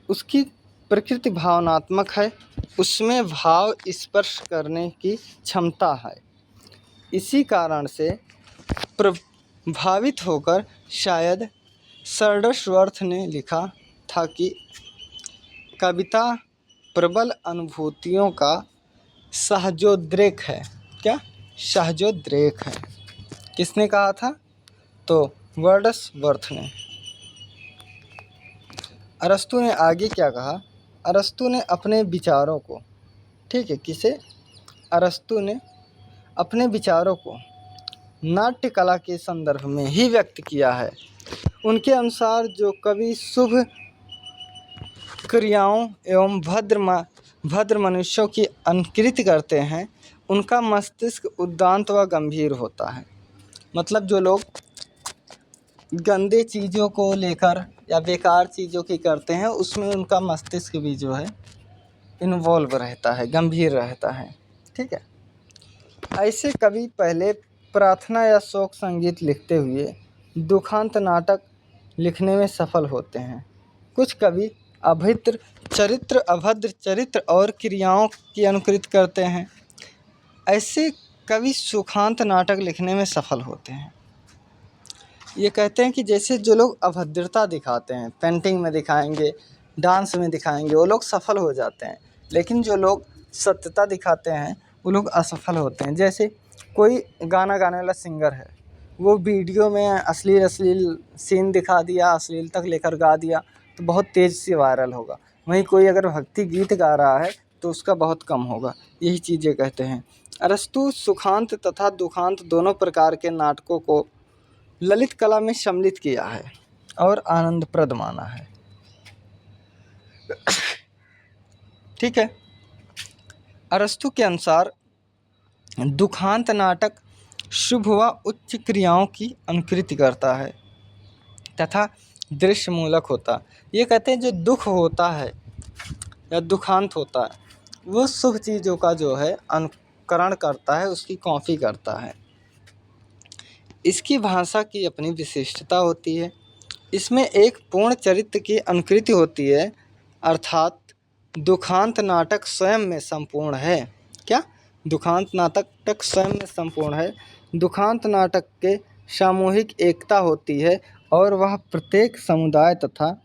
उसकी प्रकृति भावनात्मक है, उसमें भाव स्पर्श करने की क्षमता है। इसी कारण से प्रभावित होकर शायद शरडसवर्थ ने लिखा था कि कविता प्रबल अनुभूतियों का सहजोद्रेक है। क्या? सहजोद्रेक है। किसने कहा था? तो वर्ड्सवर्थ ने। अरस्तु ने आगे क्या कहा? अरस्तु ने अपने विचारों को, ठीक है, किसे? अरस्तु ने अपने विचारों को नाट्य कला के संदर्भ में ही व्यक्त किया है। उनके अनुसार जो कवि शुभ क्रियाओं एवं भद्र मनुष्यों की अनुकृति करते हैं, उनका मस्तिष्क उदात्त व गंभीर होता है। मतलब जो लोग गंदे चीज़ों को लेकर या बेकार चीज़ों की करते हैं, उसमें उनका मस्तिष्क भी जो है इन्वॉल्व रहता है, गंभीर रहता है। ठीक है, ऐसे कवि पहले प्रार्थना या शोक संगीत लिखते हुए दुखांत नाटक लिखने में सफल होते हैं। कुछ कवि अभद्र चरित्र और क्रियाओं की अनुकृत करते हैं। ऐसे कवि सुखांत नाटक लिखने में सफल होते हैं। ये कहते हैं कि जैसे जो लोग अभद्रता दिखाते हैं, पेंटिंग में दिखाएंगे, डांस में दिखाएंगे, वो लोग सफल हो जाते हैं। लेकिन जो लोग सत्यता दिखाते हैं वो लोग असफल होते हैं। जैसे कोई गाना गाने वाला सिंगर है, वो वीडियो में अश्लील सीन दिखा दिया, अश्लील तक लेकर गा दिया तो बहुत तेज़ से वायरल होगा। वहीं कोई अगर भक्ति गीत गा रहा है तो उसका बहुत कम होगा। यही चीज़ें कहते हैं। अरस्तु सुखांत तथा दुखांत दोनों प्रकार के नाटकों को ललित कला में सम्मिलित किया है और आनंदप्रद माना है। ठीक है। अरस्तु के अनुसार दुखांत नाटक शुभ व उच्च क्रियाओं की अनुकृति करता है तथा दृश्य मूलक होता। ये कहते हैं जो दुख होता है या दुखांत होता है वो शुभ चीज़ों का जो है अनुकरण करता है, उसकी कॉपी करता है। इसकी भाषा की अपनी विशिष्टता होती है। इसमें एक पूर्ण चरित्र की अनुकृति होती है, अर्थात दुखांत नाटक स्वयं में संपूर्ण है। क्या? दुखांत नाटक स्वयं में संपूर्ण है। दुखांत नाटक के सामूहिक एकता होती है और वह प्रत्येक समुदाय तथा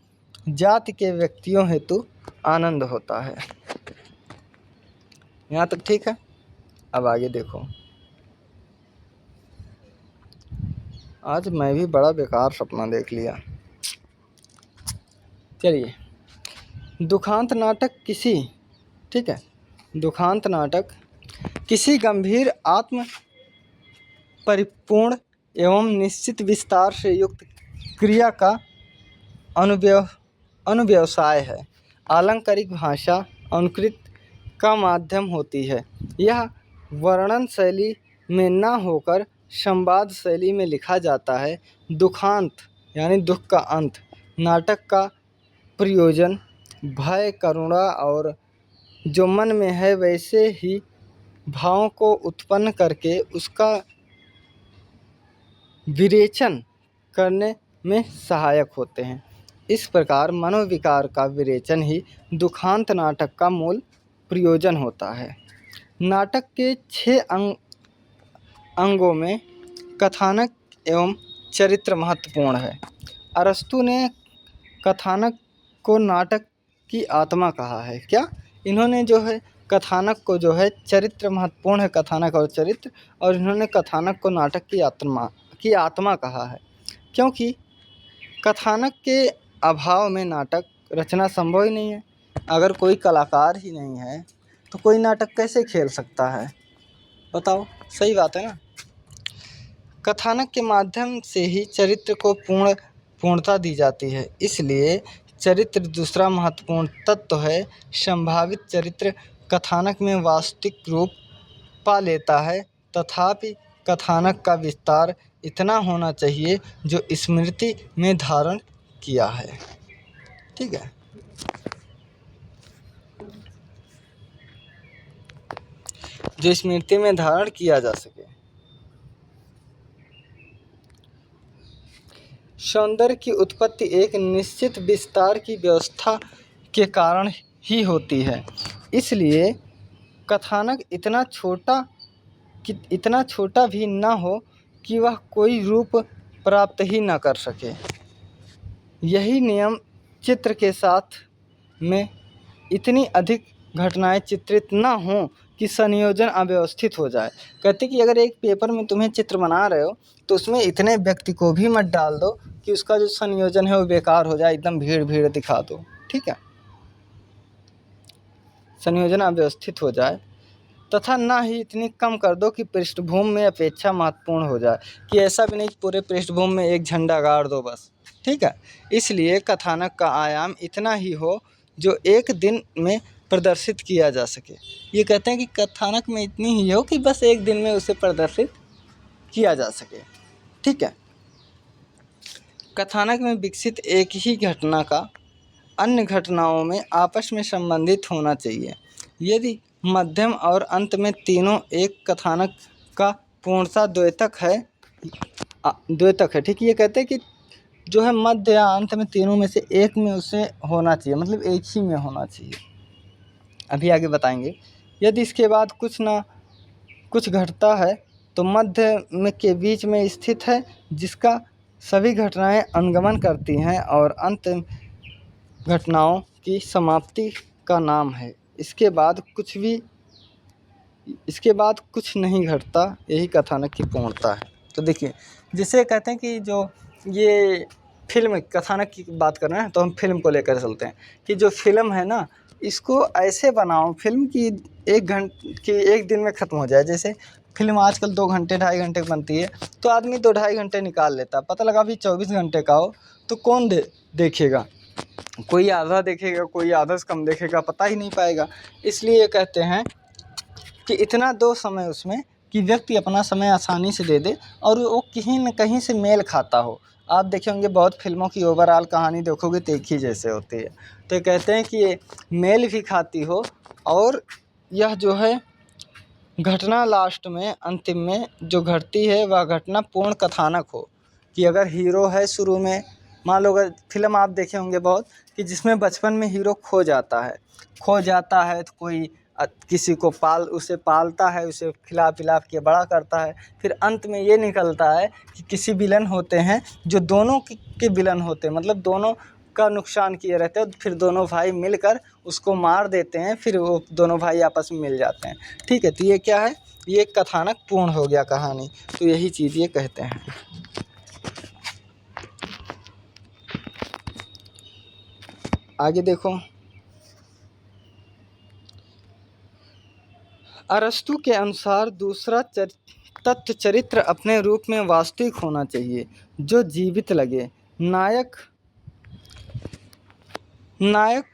जाति के व्यक्तियों हेतु आनंद होता है। यहाँ तक ठीक है। अब आगे देखो। आज मैं भी बड़ा बेकार सपना देख लिया। चलिए, दुखांत नाटक किसी गंभीर आत्म परिपूर्ण एवं निश्चित विस्तार से युक्त क्रिया का अनुव्यवसाय है। आलंकारिक भाषा अनुकृत का माध्यम होती है। यह वर्णन शैली में न होकर संवाद शैली में लिखा जाता है। दुखांत यानी दुख का अंत नाटक का प्रयोजन भय, करुणा और जो मन में है वैसे ही भावों को उत्पन्न करके उसका विरेचन करने में सहायक होते हैं। इस प्रकार मनोविकार का विरेचन ही दुखांत नाटक का मूल प्रयोजन होता है। नाटक के 6 अंगों में कथानक एवं चरित्र महत्वपूर्ण है। अरस्तु ने कथानक को नाटक की आत्मा कहा है। क्या? इन्होंने जो है कथानक को जो है चरित्र महत्वपूर्ण है, कथानक और चरित्र, और इन्होंने कथानक को नाटक की आत्मा कहा है। क्योंकि कथानक के अभाव में नाटक रचना संभव ही नहीं है। अगर कोई कलाकार ही नहीं है तो कोई नाटक कैसे खेल सकता है? बताओ, सही बात है ना। कथानक के माध्यम से ही चरित्र को पूर्णता दी जाती है। इसलिए चरित्र दूसरा महत्वपूर्ण तत्व है। संभावित चरित्र कथानक में वास्तविक रूप पा लेता है, तथापि कथानक का विस्तार इतना होना चाहिए जो स्मृति में धारण किया है। ठीक है। जो स्मृति में धारण किया जा सके। सौंदर्य की उत्पत्ति एक निश्चित विस्तार की व्यवस्था के कारण ही होती है। इसलिए कथानक इतना छोटा भी न हो कि वह कोई रूप प्राप्त ही न कर सके। यही नियम चित्र के साथ में इतनी अधिक घटनाएं चित्रित न हों कि संयोजन अव्यवस्थित हो जाए। कहते कि अगर एक पेपर में तुम्हें चित्र बना रहे हो तो उसमें इतने व्यक्ति को भी मत डाल दो कि उसका जो संयोजन है वो बेकार हो जाए, एकदम भीड़ दिखा दो। ठीक है, संयोजन अव्यवस्थित हो जाए। तथा ना ही इतनी कम कर दो कि पृष्ठभूमि में अपेक्षा महत्वपूर्ण हो जाए, कि ऐसा भी नहीं कि पूरे पृष्ठभूमि में एक झंडा गाड़ दो बस। ठीक है। इसलिए कथानक का आयाम इतना ही हो जो एक दिन में प्रदर्शित किया जा सके। ये कहते हैं कि कथानक में इतनी ही हो कि बस एक दिन में उसे प्रदर्शित किया जा सके। ठीक है। कथानक में विकसित एक ही घटना का अन्य घटनाओं में आपस में संबंधित होना चाहिए। यदि मध्यम और अंत में तीनों एक कथानक का पूर्णता द्योतक है। ठीक, ये कहते हैं कि जो है मध्य या अंत में तीनों में से एक में उसे होना चाहिए, मतलब एक ही में होना चाहिए। अभी आगे बताएंगे। यदि इसके बाद कुछ ना कुछ घटता है तो मध्य में के बीच में स्थित है, जिसका सभी घटनाएं अनुगमन करती हैं और अंत घटनाओं की समाप्ति का नाम है। इसके बाद कुछ नहीं घटता, यही कथानक की पूर्णता है। तो देखिए, जिसे कहते हैं कि जो ये फिल्म कथानक की बात कर रहे हैं, तो हम फिल्म को लेकर चलते हैं कि जो फिल्म है ना, इसको ऐसे बनाओ फिल्म की एक दिन में ख़त्म हो जाए। जैसे फिल्म आजकल 2 घंटे 2.5 घंटे की बनती है, तो आदमी 2-2.5 घंटे निकाल लेता, पता लगा अभी 24 घंटे का हो तो कौन देखेगा? कोई आधा देखेगा, कोई आधा से कम देखेगा, पता ही नहीं पाएगा। इसलिए कहते हैं कि इतना दो समय उसमें कि व्यक्ति अपना समय आसानी से दे दे और वो कहीं न कहीं से मेल खाता हो। आप देखे होंगे बहुत फिल्मों की ओवरऑल कहानी देखोगे तो एक ही जैसे होती है। तो कहते हैं कि ये मेल भी खाती हो और यह जो है घटना लास्ट में अंतिम में जो घटती है वह घटना पूर्ण कथानक हो। कि अगर हीरो है शुरू में, मान लो अगर फिल्म आप देखे होंगे बहुत कि जिसमें बचपन में हीरो खो जाता है तो कोई किसी को उसे पालता है, उसे खिला पिला के बड़ा करता है। फिर अंत में ये निकलता है कि किसी विलन होते हैं जो दोनों के विलन होते हैं, मतलब दोनों का नुकसान किए रहते हैं। फिर दोनों भाई मिलकर उसको मार देते हैं, फिर वो दोनों भाई आपस में मिल जाते हैं। ठीक है, तो ये क्या है? ये कथानक पूर्ण हो गया कहानी। तो यही चीज़ ये कहते हैं। आगे देखो, अरस्तु के अनुसार दूसरा तत्व चरित्र अपने रूप में वास्तविक होना चाहिए, जो जीवित लगे। नायक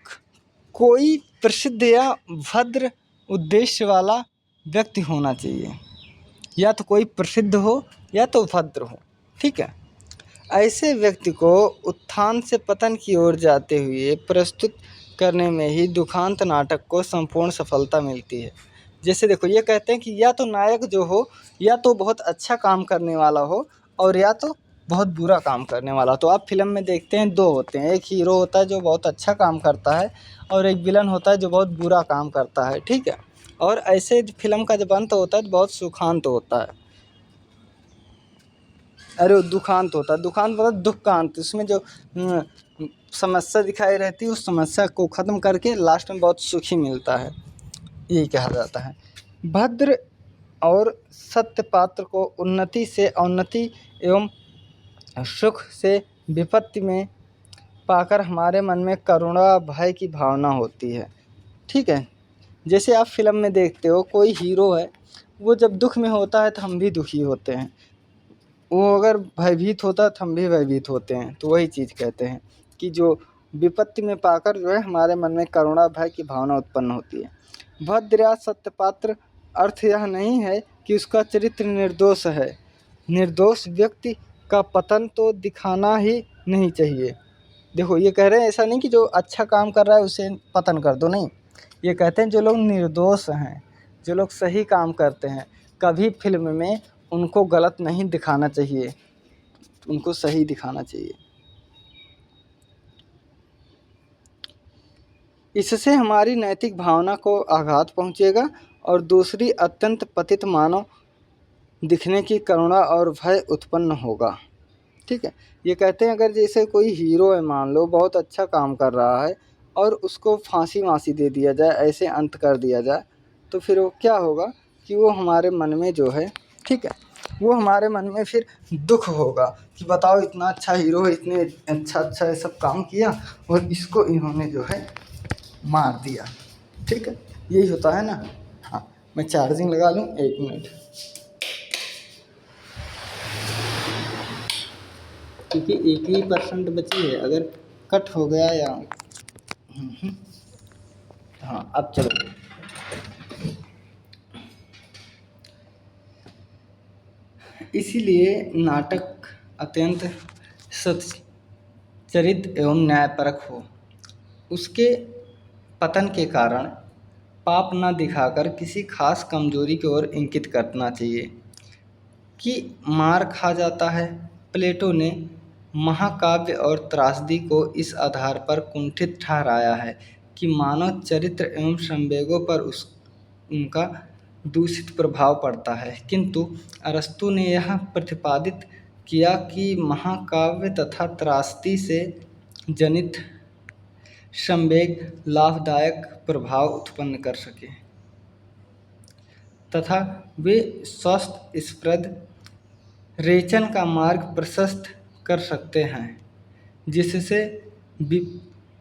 कोई प्रसिद्ध या भद्र उद्देश्य वाला व्यक्ति होना चाहिए, या तो कोई प्रसिद्ध हो या तो भद्र हो। ठीक है, ऐसे व्यक्ति को उत्थान से पतन की ओर जाते हुए प्रस्तुत करने में ही दुखांत नाटक को संपूर्ण सफलता मिलती है। जैसे देखो, ये कहते हैं कि या तो नायक जो हो या तो बहुत अच्छा काम करने वाला हो और या तो बहुत बुरा काम करने वाला। तो आप फिल्म में देखते हैं दो होते हैं, एक हीरो होता है जो बहुत अच्छा काम करता है और एक विलन होता है जो बहुत बुरा काम करता है। ठीक है, और ऐसे फिल्म का जब अंत होता है तो बहुत सुखांत होता है। अरे दुखांत होता है, दुखांत मतलब दुख का अंत। इसमें जो समस्या दिखाई रहती है उस समस्या को ख़त्म करके लास्ट में बहुत सुखी मिलता है, यही कहा जाता है। भद्र और सत्य पात्र को उन्नति से अवनति एवं सुख से विपत्ति में पाकर हमारे मन में करुणा भय की भावना होती है। ठीक है, जैसे आप फिल्म में देखते हो कोई हीरो है, वो जब दुख में होता है तो हम भी दुखी होते हैं, वो अगर भयभीत होता है तो हम भी भयभीत होते हैं। तो वही चीज़ कहते हैं कि जो विपत्ति में पाकर जो है हमारे मन में करुणा भय की भावना उत्पन्न होती है। भद्र या सत्यपात्र अर्थ यह नहीं है कि उसका चरित्र निर्दोष है। निर्दोष व्यक्ति का पतन तो दिखाना ही नहीं चाहिए। देखो, ये कह रहे हैं ऐसा नहीं कि जो अच्छा काम कर रहा है उसे पतन कर दो, नहीं। ये कहते हैं जो लोग निर्दोष हैं, जो लोग सही काम करते हैं, कभी फिल्म में उनको गलत नहीं दिखाना चाहिए, उनको सही दिखाना चाहिए। इससे हमारी नैतिक भावना को आघात पहुंचेगा और दूसरी अत्यंत पतित मानव दिखने की करुणा और भय उत्पन्न होगा। ठीक है, ये कहते हैं अगर जैसे कोई हीरो है, मान लो बहुत अच्छा काम कर रहा है और उसको फांसी दे दिया जाए, ऐसे अंत कर दिया जाए, तो फिर वो क्या होगा कि वो हमारे मन में जो है, ठीक है, वो हमारे मन में फिर दुख होगा कि बताओ इतना अच्छा हीरो है, इतने अच्छा ये सब काम किया और इसको इन्होंने जो है मार दिया। ठीक है, यही होता है ना। हाँ, मैं चार्जिंग लगा लूँ, 1 मिनट, क्योंकि 1% बची है। अगर कट हो गया या हाँ, अब चलो। इसीलिए नाटक अत्यंत सच्चरित्र एवं न्यायपरक हो। उसके पतन के कारण पाप न दिखाकर किसी खास कमजोरी की ओर इंगित करना चाहिए कि मार खा जाता है। प्लेटो ने महाकाव्य और त्रासदी को इस आधार पर कुंठित ठहराया है कि मानव चरित्र एवं संवेगों पर उनका दूषित प्रभाव पड़ता है, किंतु अरस्तू ने यह प्रतिपादित किया कि महाकाव्य तथा त्रासदी से जनित संवेग लाभदायक प्रभाव उत्पन्न कर सके तथा वे स्वस्थ स्प्रद रेचन का मार्ग प्रशस्त कर सकते हैं, जिससे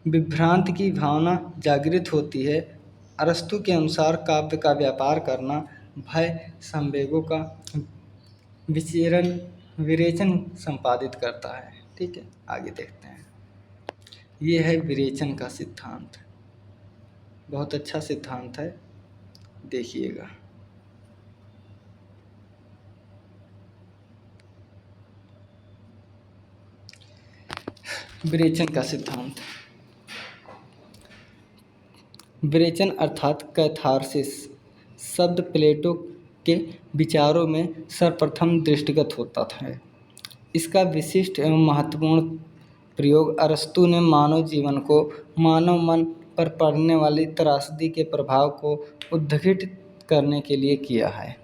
विभ्रांति की भावना जागृत होती है। अरस्तू के अनुसार काव्य का व्यापार करना भय संवेगों का विरेचन संपादित करता है। ठीक है, आगे देखते हैं। ये है विरेचन का सिद्धांत, बहुत अच्छा सिद्धांत है, देखिएगा। विरेचन का सिद्धांत। विरेचन अर्थात कैथारसिस शब्द प्लेटो के विचारों में सर्वप्रथम दृष्टिगत होता था। इसका विशिष्ट एवं महत्वपूर्ण प्रयोग अरस्तू ने मानव जीवन को, मानव मन पर पड़ने वाली त्रासदी के प्रभाव को उद्घाटित करने के लिए किया है।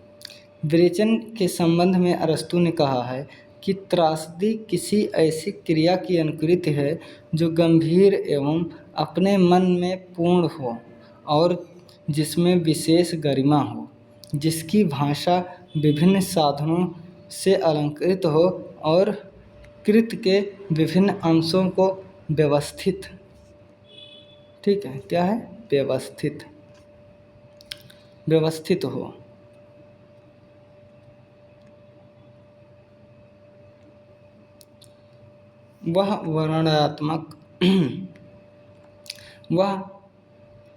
विरेचन के संबंध में अरस्तू ने कहा है कि त्रासदी किसी ऐसी क्रिया की अनुकृति है जो गंभीर एवं अपने मन में पूर्ण हो और जिसमें विशेष गरिमा हो, जिसकी भाषा विभिन्न साधनों से अलंकृत हो और कृत के विभिन्न अंशों को व्यवस्थित, ठीक है, क्या है, व्यवस्थित हो। वह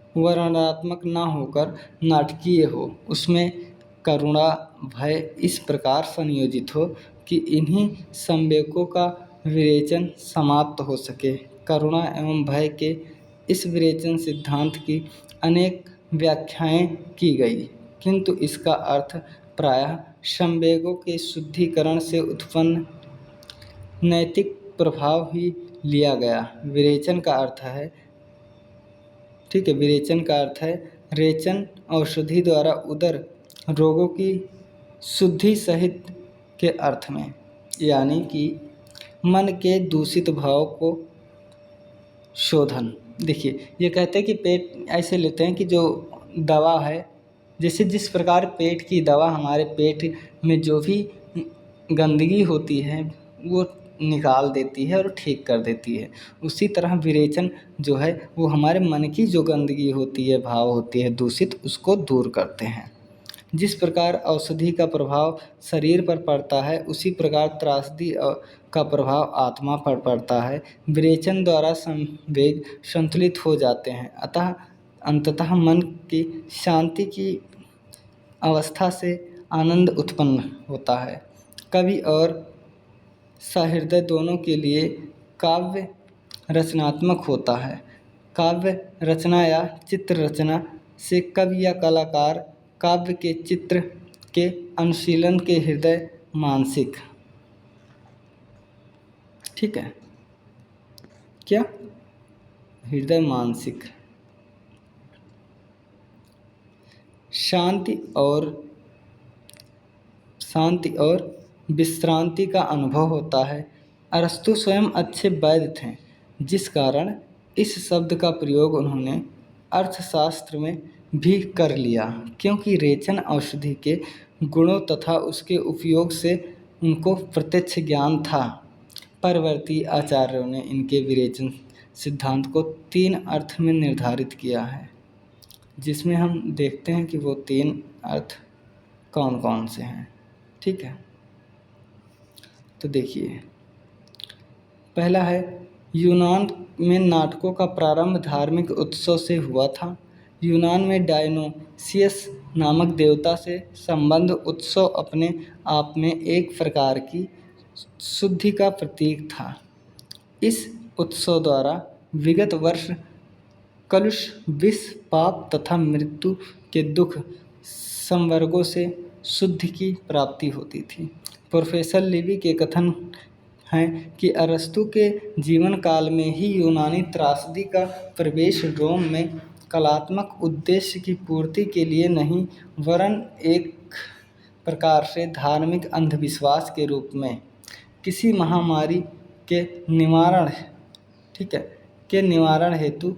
वर्णनात्मक न होकर नाटकीय हो, उसमें करुणा भय इस प्रकार संयोजित हो कि इन्हीं संवेगों का विरेचन समाप्त हो सके। करुणा एवं भय के इस विरेचन सिद्धांत की अनेक व्याख्याएं की गई, किंतु इसका अर्थ प्रायः संवेगों के शुद्धिकरण से उत्पन्न नैतिक प्रभाव ही लिया गया। विरेचन का अर्थ है, ठीक है, विरेचन का अर्थ है रेचन औषधि द्वारा उदर रोगों की शुद्धि सहित के अर्थ में, यानी कि मन के दूषित भाव को शोधन। देखिए, ये कहते हैं कि पेट ऐसे लेते हैं कि जो दवा है, जैसे जिस प्रकार पेट की दवा हमारे पेट में जो भी गंदगी होती है वो निकाल देती है और ठीक कर देती है, उसी तरह विरेचन जो है वो हमारे मन की जो गंदगी होती है, भाव होती है दूषित, उसको दूर करते हैं। जिस प्रकार औषधि का प्रभाव शरीर पर पड़ता है, उसी प्रकार त्रासदी का प्रभाव आत्मा पर पड़ता है। विरेचन द्वारा संवेग संतुलित हो जाते हैं, अतः अंततः मन की शांति की अवस्था से आनंद उत्पन्न होता है। कवि और सहृदय दोनों के लिए काव्य रचनात्मक होता है। काव्य रचना या चित्र रचना से कवि या कलाकार काव्य के चित्र के अनुशीलन के हृदय मानसिक, ठीक है, क्या हृदय मानसिक शांति और विश्रांति का अनुभव होता है। अरस्तु स्वयं अच्छे वैद्य थे, जिस कारण इस शब्द का प्रयोग उन्होंने अर्थशास्त्र में भी कर लिया, क्योंकि रेचन औषधि के गुणों तथा उसके उपयोग से उनको प्रत्यक्ष ज्ञान था। परवर्ती आचार्यों ने इनके विरेचन सिद्धांत को 3 अर्थ में निर्धारित किया है, जिसमें हम देखते हैं कि वो 3 अर्थ कौन कौन से हैं। ठीक है, तो देखिए, पहला है, यूनान में नाटकों का प्रारंभ धार्मिक उत्सव से हुआ था। यूनान में डायनोसियस नामक देवता से संबंध उत्सव अपने आप में एक प्रकार की शुद्धि का प्रतीक था। इस उत्सव द्वारा विगत वर्ष कलुष, विष, पाप तथा मृत्यु के दुख संवर्गों से शुद्धि की प्राप्ति होती थी। प्रोफेसर लिवी के कथन हैं कि अरस्तु के जीवन काल में ही यूनानी त्रासदी का प्रवेश रोम में कलात्मक उद्देश्य की पूर्ति के लिए नहीं, वरन एक प्रकार से धार्मिक अंधविश्वास के रूप में किसी महामारी के निवारण ठीक है के निवारण हेतु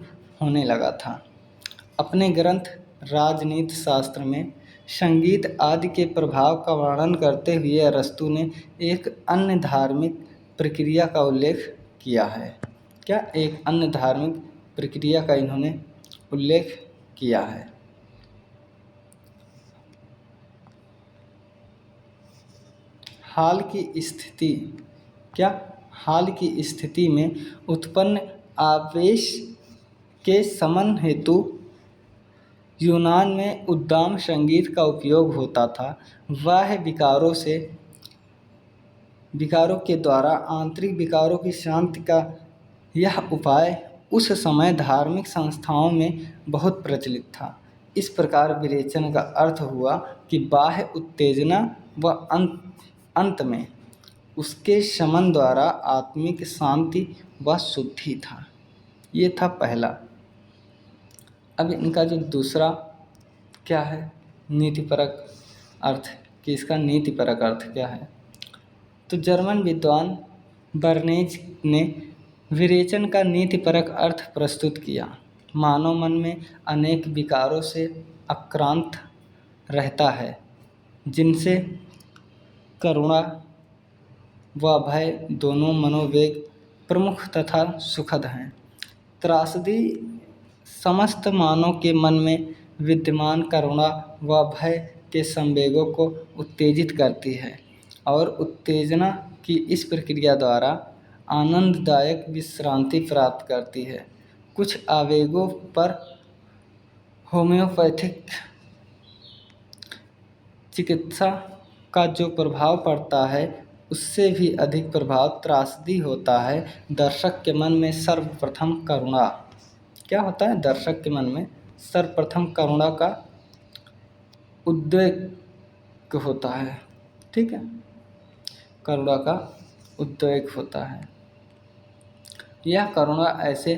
होने लगा था। अपने ग्रंथ राजनीति शास्त्र में संगीत आदि के प्रभाव का वर्णन करते हुए अरस्तु ने एक अन्य धार्मिक प्रक्रिया का उल्लेख किया है। क्या एक अन्य धार्मिक प्रक्रिया का इन्होंने उल्लेख किया है? हाल की स्थिति हाल की स्थिति में उत्पन्न आवेश के शमन हेतु यूनान में उद्दाम संगीत का उपयोग होता था। बाह्य विकारों के द्वारा आंतरिक विकारों की शांति का यह उपाय उस समय धार्मिक संस्थाओं में बहुत प्रचलित था। इस प्रकार विरेचन का अर्थ हुआ कि बाह्य उत्तेजना व अंत में उसके शमन द्वारा आत्मिक शांति व शुद्धि था। ये था पहला। अब इनका जो दूसरा क्या है, नीतिपरक अर्थ, कि इसका नीतिपरक अर्थ क्या है। तो जर्मन विद्वान बर्नेज ने विरेचन का नीतिपरक अर्थ प्रस्तुत किया। मानव मन में अनेक विकारों से आक्रांत रहता है, जिनसे करुणा व भय दोनों मनोवेग प्रमुख तथा सुखद हैं। त्रासदी समस्त मानव के मन में विद्यमान करुणा व भय के संवेगों को उत्तेजित करती है और उत्तेजना की इस प्रक्रिया द्वारा आनंददायक विश्रांति प्राप्त करती है। कुछ आवेगों पर होम्योपैथिक चिकित्सा का जो प्रभाव पड़ता है, उससे भी अधिक प्रभाव त्रासदी होता है। दर्शक के मन में सर्वप्रथम करुणा क्या होता है? दर्शक के मन में सर्वप्रथम करुणा का उद्वेग होता है। ठीक है, करुणा का उद्वेग होता है। यह करुणा ऐसे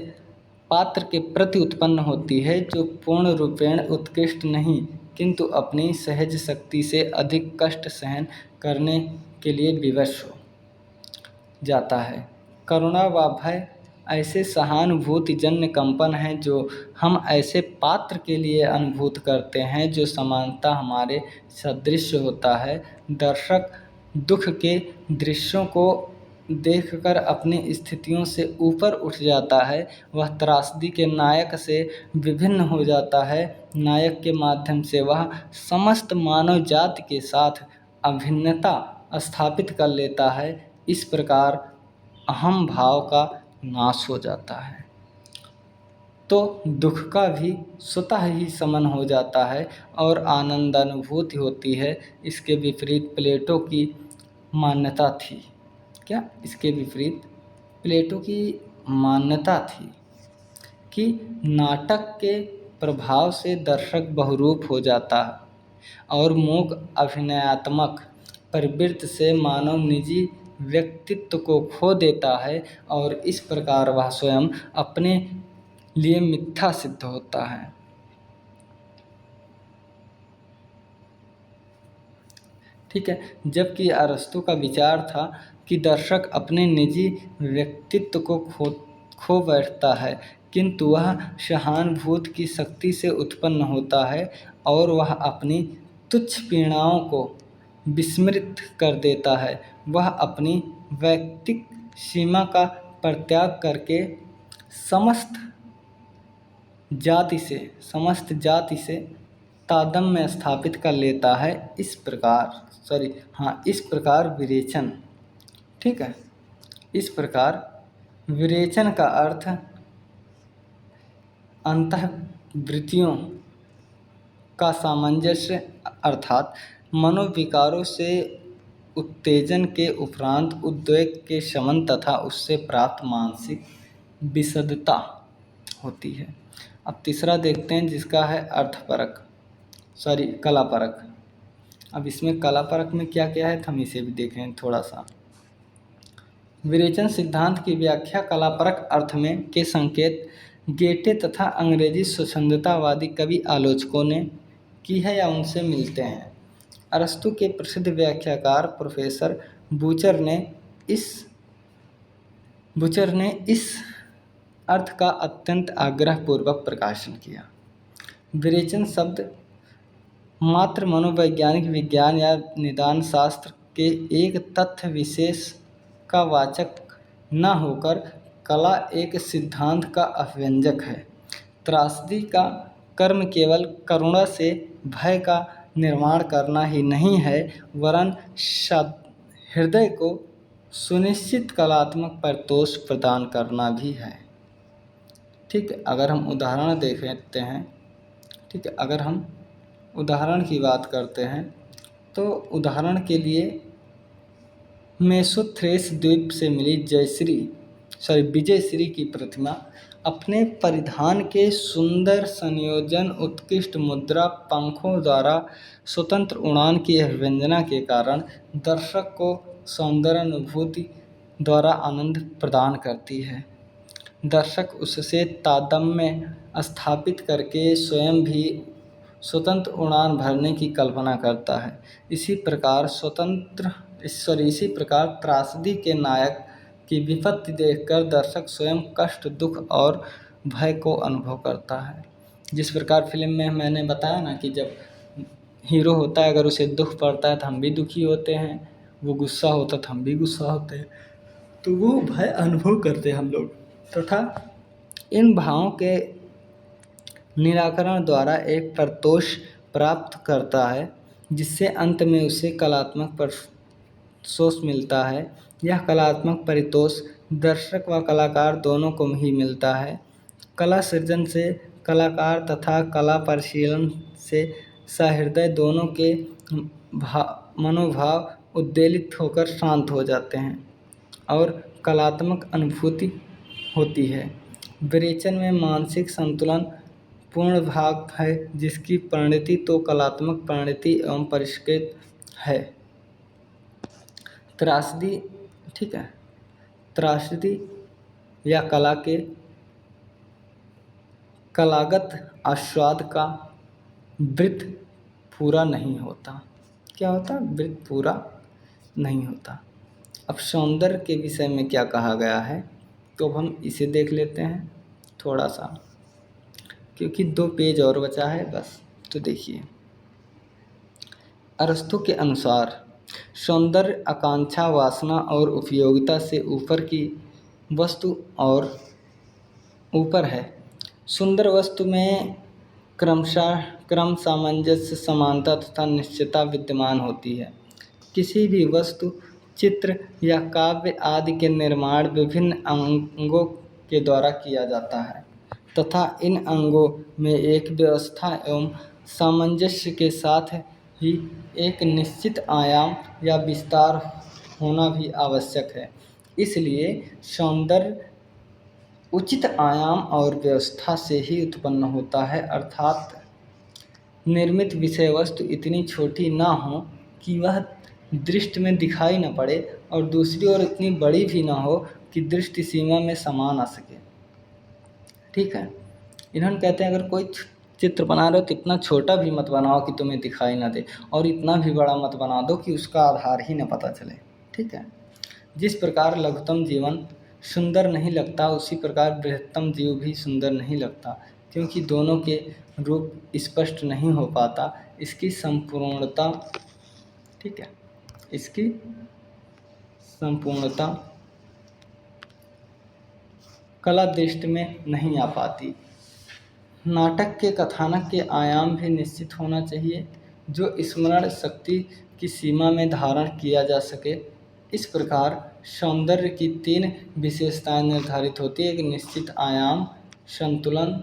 पात्र के प्रति उत्पन्न होती है जो पूर्ण रूपेण उत्कृष्ट नहीं, किंतु अपनी सहज शक्ति से अधिक कष्ट सहन करने के लिए विवश हो जाता है। करुणा व भय ऐसे सहानुभूतिजन्य कंपन हैं जो हम ऐसे पात्र के लिए अनुभूत करते हैं जो समानता हमारे सदृश होता है। दर्शक दुख के दृश्यों को देखकर अपनी स्थितियों से ऊपर उठ जाता है। वह त्रासदी के नायक से विभिन्न हो जाता है। नायक के माध्यम से वह समस्त मानव जाति के साथ अभिन्नता स्थापित कर लेता है। इस प्रकार अहम भाव का नाश हो जाता है, तो दुख का भी स्वतः ही शमन हो जाता है और आनंदानुभूति होती है। इसके विपरीत प्लेटो की मान्यता थी। क्या? इसके विपरीत प्लेटो की मान्यता थी कि नाटक के प्रभाव से दर्शक बहुरूप हो जाता है और मूक अभिनयात्मक प्रवृत्ति से मानव निजी व्यक्तित्व को खो देता है और इस प्रकार वह स्वयं अपने लिए मिथ्या सिद्ध होता है। ठीक है, जबकि अरस्तु का विचार था कि दर्शक अपने निजी व्यक्तित्व को खो बैठता है, किंतु वह सहानुभूति की शक्ति से उत्पन्न होता है और वह अपनी तुच्छ पीड़ाओं को विस्मृत कर देता है। वह अपनी वैयक्तिक सीमा का परित्याग करके समस्त जाति से तादात्म्य स्थापित कर लेता है। इस प्रकार विरेचन, ठीक है, इस प्रकार विरेचन का अर्थ अंतःवृत्तियों का सामंजस्य अर्थात मनोविकारों से उत्तेजन के उपरांत उद्वेग के शमन तथा उससे प्राप्त मानसिक विशदता होती है। अब तीसरा देखते हैं, जिसका है कलापरक। अब इसमें कलापरक में क्या क्या है, हम इसे भी देखें थोड़ा सा। विरेचन सिद्धांत की व्याख्या कलापरक अर्थ में के संकेत गेटे तथा अंग्रेजी स्वच्छंदतावादी कवि आलोचकों ने की है या उनसे मिलते हैं। अरस्तू के प्रसिद्ध व्याख्याकार प्रोफेसर इस बुचर ने इस अर्थ का अत्यंत आग्रहपूर्वक प्रकाशन किया। विरेचन शब्द मात्र मनोवैज्ञानिक विज्ञान या निदान शास्त्र के एक तथ्य विशेष का वाचक न होकर कला एक सिद्धांत का अभिव्यंजक है। त्रासदी का कर्म केवल करुणा से भय का निर्माण करना ही नहीं है, वरन हृदय को सुनिश्चित कलात्मक परितोष प्रदान करना भी है। ठीक है, अगर हम उदाहरण देख लेते हैं, ठीक है, अगर हम उदाहरण की बात करते हैं तो उदाहरण के लिए मेसोथ्रेस द्वीप से मिली विजयश्री की प्रतिमा अपने परिधान के सुंदर संयोजन, उत्कृष्ट मुद्रा, पंखों द्वारा स्वतंत्र उड़ान की अभिव्यंजना के कारण दर्शक को सौंदर्य अनुभूति द्वारा आनंद प्रदान करती है। दर्शक उससे तादात्म्य स्थापित करके स्वयं भी स्वतंत्र उड़ान भरने की कल्पना करता है। इसी प्रकार त्रासदी के नायक की विपत्ति देखकर दर्शक स्वयं कष्ट, दुख और भय को अनुभव करता है। जिस प्रकार फिल्म में मैंने बताया ना कि जब हीरो होता है, अगर उसे दुख पड़ता है तो हम भी दुखी होते हैं, वो गुस्सा होता है तो हम भी गुस्सा होते हैं, तो वो भय अनुभव करते हैं हम लोग, तथा इन भावों के निराकरण द्वारा एक परितोष प्राप्त करता है, जिससे अंत में उसे कलात्मक परितोष मिलता है। यह कलात्मक परितोष दर्शक व कलाकार दोनों को ही मिलता है। कला सृजन से कलाकार तथा कला परिशीलन से सहृदय दोनों के मनोभाव उद्वेलित होकर शांत हो जाते हैं और कलात्मक अनुभूति होती है। विरेचन में मानसिक संतुलन पूर्ण भाग है, जिसकी परिणति तो कलात्मक परिणति एवं परिष्कृत है। त्रासदी, ठीक है, त्रासदी या कला के कलागत आस्वाद का वृत्त पूरा नहीं होता। क्या होता? वृत्त पूरा नहीं होता। अब सौंदर्य के विषय में क्या कहा गया है, तो अब हम इसे देख लेते हैं थोड़ा सा, क्योंकि 2 पेज और बचा है बस। तो देखिए, अरस्तू के अनुसार सौंदर्य आकांक्षा, वासना और उपयोगिता से ऊपर की वस्तु और ऊपर है। सुंदर वस्तु में क्रम, सामंजस्य, समानता तथा निश्चितता विद्यमान होती है। किसी भी वस्तु, चित्र या काव्य आदि के निर्माण विभिन्न अंगों के द्वारा किया जाता है तथा इन अंगों में एक व्यवस्था एवं सामंजस्य के साथ ही एक निश्चित आयाम या विस्तार होना भी आवश्यक है। इसलिए सौंदर्य उचित आयाम और व्यवस्था से ही उत्पन्न होता है, अर्थात निर्मित विषय वस्तु इतनी छोटी ना हो कि वह दृष्टि में दिखाई न पड़े और दूसरी ओर इतनी बड़ी भी ना हो कि दृष्टि सीमा में समा ना सके। ठीक है, इन्होंने कहते हैं अगर कोई चित्र बना रहे हो तो इतना छोटा भी मत बनाओ कि तुम्हें दिखाई ना दे, और इतना भी बड़ा मत बना दो कि उसका आधार ही न पता चले। ठीक है, जिस प्रकार लघुतम जीवन सुंदर नहीं लगता, उसी प्रकार बृहत्तम जीव भी सुंदर नहीं लगता, क्योंकि दोनों के रूप स्पष्ट नहीं हो पाता। इसकी संपूर्णता, ठीक है, इसकी संपूर्णता कला दृष्टि में नहीं आ पाती। नाटक के कथानक के आयाम भी निश्चित होना चाहिए, जो स्मरण शक्ति की सीमा में धारण किया जा सके। इस प्रकार सौंदर्य की 3 विशेषताएं निर्धारित होती है, एक निश्चित आयाम, संतुलन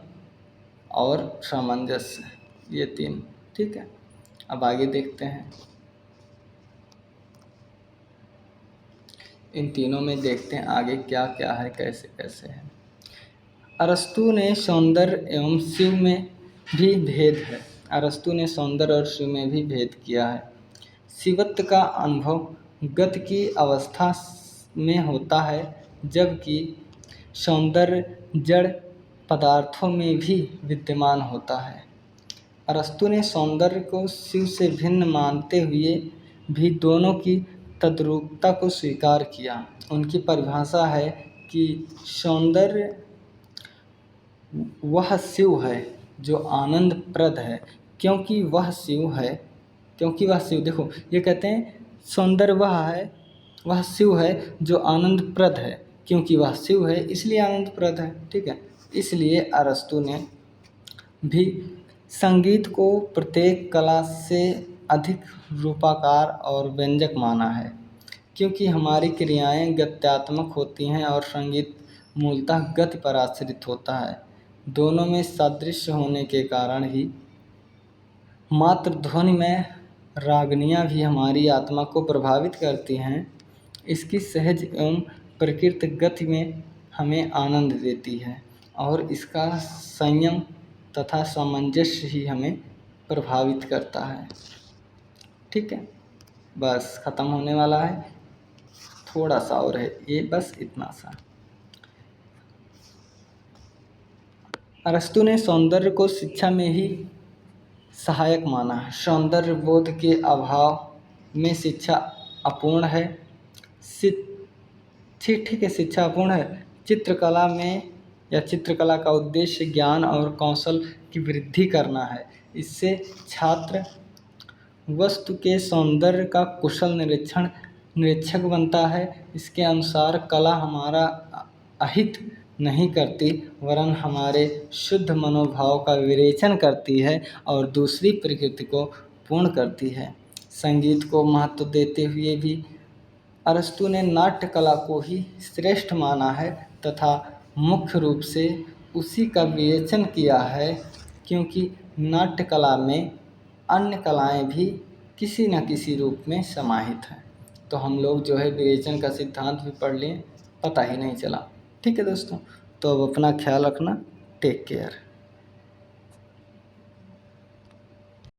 और सामंजस्य, ये 3। ठीक है, अब आगे देखते हैं, इन तीनों में देखते हैं आगे क्या क्या है, कैसे कैसे है। अरस्तु ने सौंदर्य एवं शिव में भी भेद है। अरस्तु ने सौंदर्य और शिव में भी भेद किया है। शिवत्व का अनुभव गत की अवस्था में होता है, जबकि सौंदर्य जड़ पदार्थों में भी विद्यमान होता है। अरस्तु ने सौंदर्य को शिव से भिन्न मानते हुए भी दोनों की तद्रूपता को स्वीकार किया। उनकी परिभाषा है कि सौंदर्य वह शिव है जो आनंदप्रद है, क्योंकि वह शिव है। देखो, ये कहते हैं सौंदर्य वह शिव है जो आनंदप्रद है, क्योंकि वह शिव है इसलिए आनंदप्रद है। ठीक है, इसलिए अरस्तु ने भी संगीत को प्रत्येक कला से अधिक रूपाकार और व्यंजक माना है, क्योंकि हमारी क्रियाएं गत्यात्मक होती हैं और संगीत मूलतः गति पर आश्रित होता है। दोनों में सादृश्य होने के कारण ही मात्र ध्वनि में रागनियाँ भी हमारी आत्मा को प्रभावित करती हैं। इसकी सहज एवं प्रकृत गति में हमें आनंद देती है और इसका संयम तथा सामंजस्य ही हमें प्रभावित करता है। ठीक है, बस ख़त्म होने वाला है, थोड़ा सा और है ये, बस इतना सा। अरस्तु ने सौंदर्य को शिक्षा में ही सहायक माना है। सौंदर्य बोध के अभाव में शिक्षा अपूर्ण है। ठीक है, शिक्षा अपूर्ण है। चित्रकला का उद्देश्य ज्ञान और कौशल की वृद्धि करना है। इससे छात्र वस्तु के सौंदर्य का कुशल निरीक्षक बनता है। इसके अनुसार कला हमारा अहित नहीं करती, वरन हमारे शुद्ध मनोभाव का विवेचन करती है और दूसरी प्रकृति को पूर्ण करती है। संगीत को महत्व देते हुए भी अरस्तु ने नाट्य कला को ही श्रेष्ठ माना है तथा मुख्य रूप से उसी का विवेचन किया है, क्योंकि नाट्य कला में अन्य कलाएं भी किसी न किसी रूप में समाहित हैं। तो हम लोग जो है विवेचन का सिद्धांत भी पढ़ लिए, पता ही नहीं चला। ठीक है दोस्तों, तो अब अपना ख्याल रखना। Take care.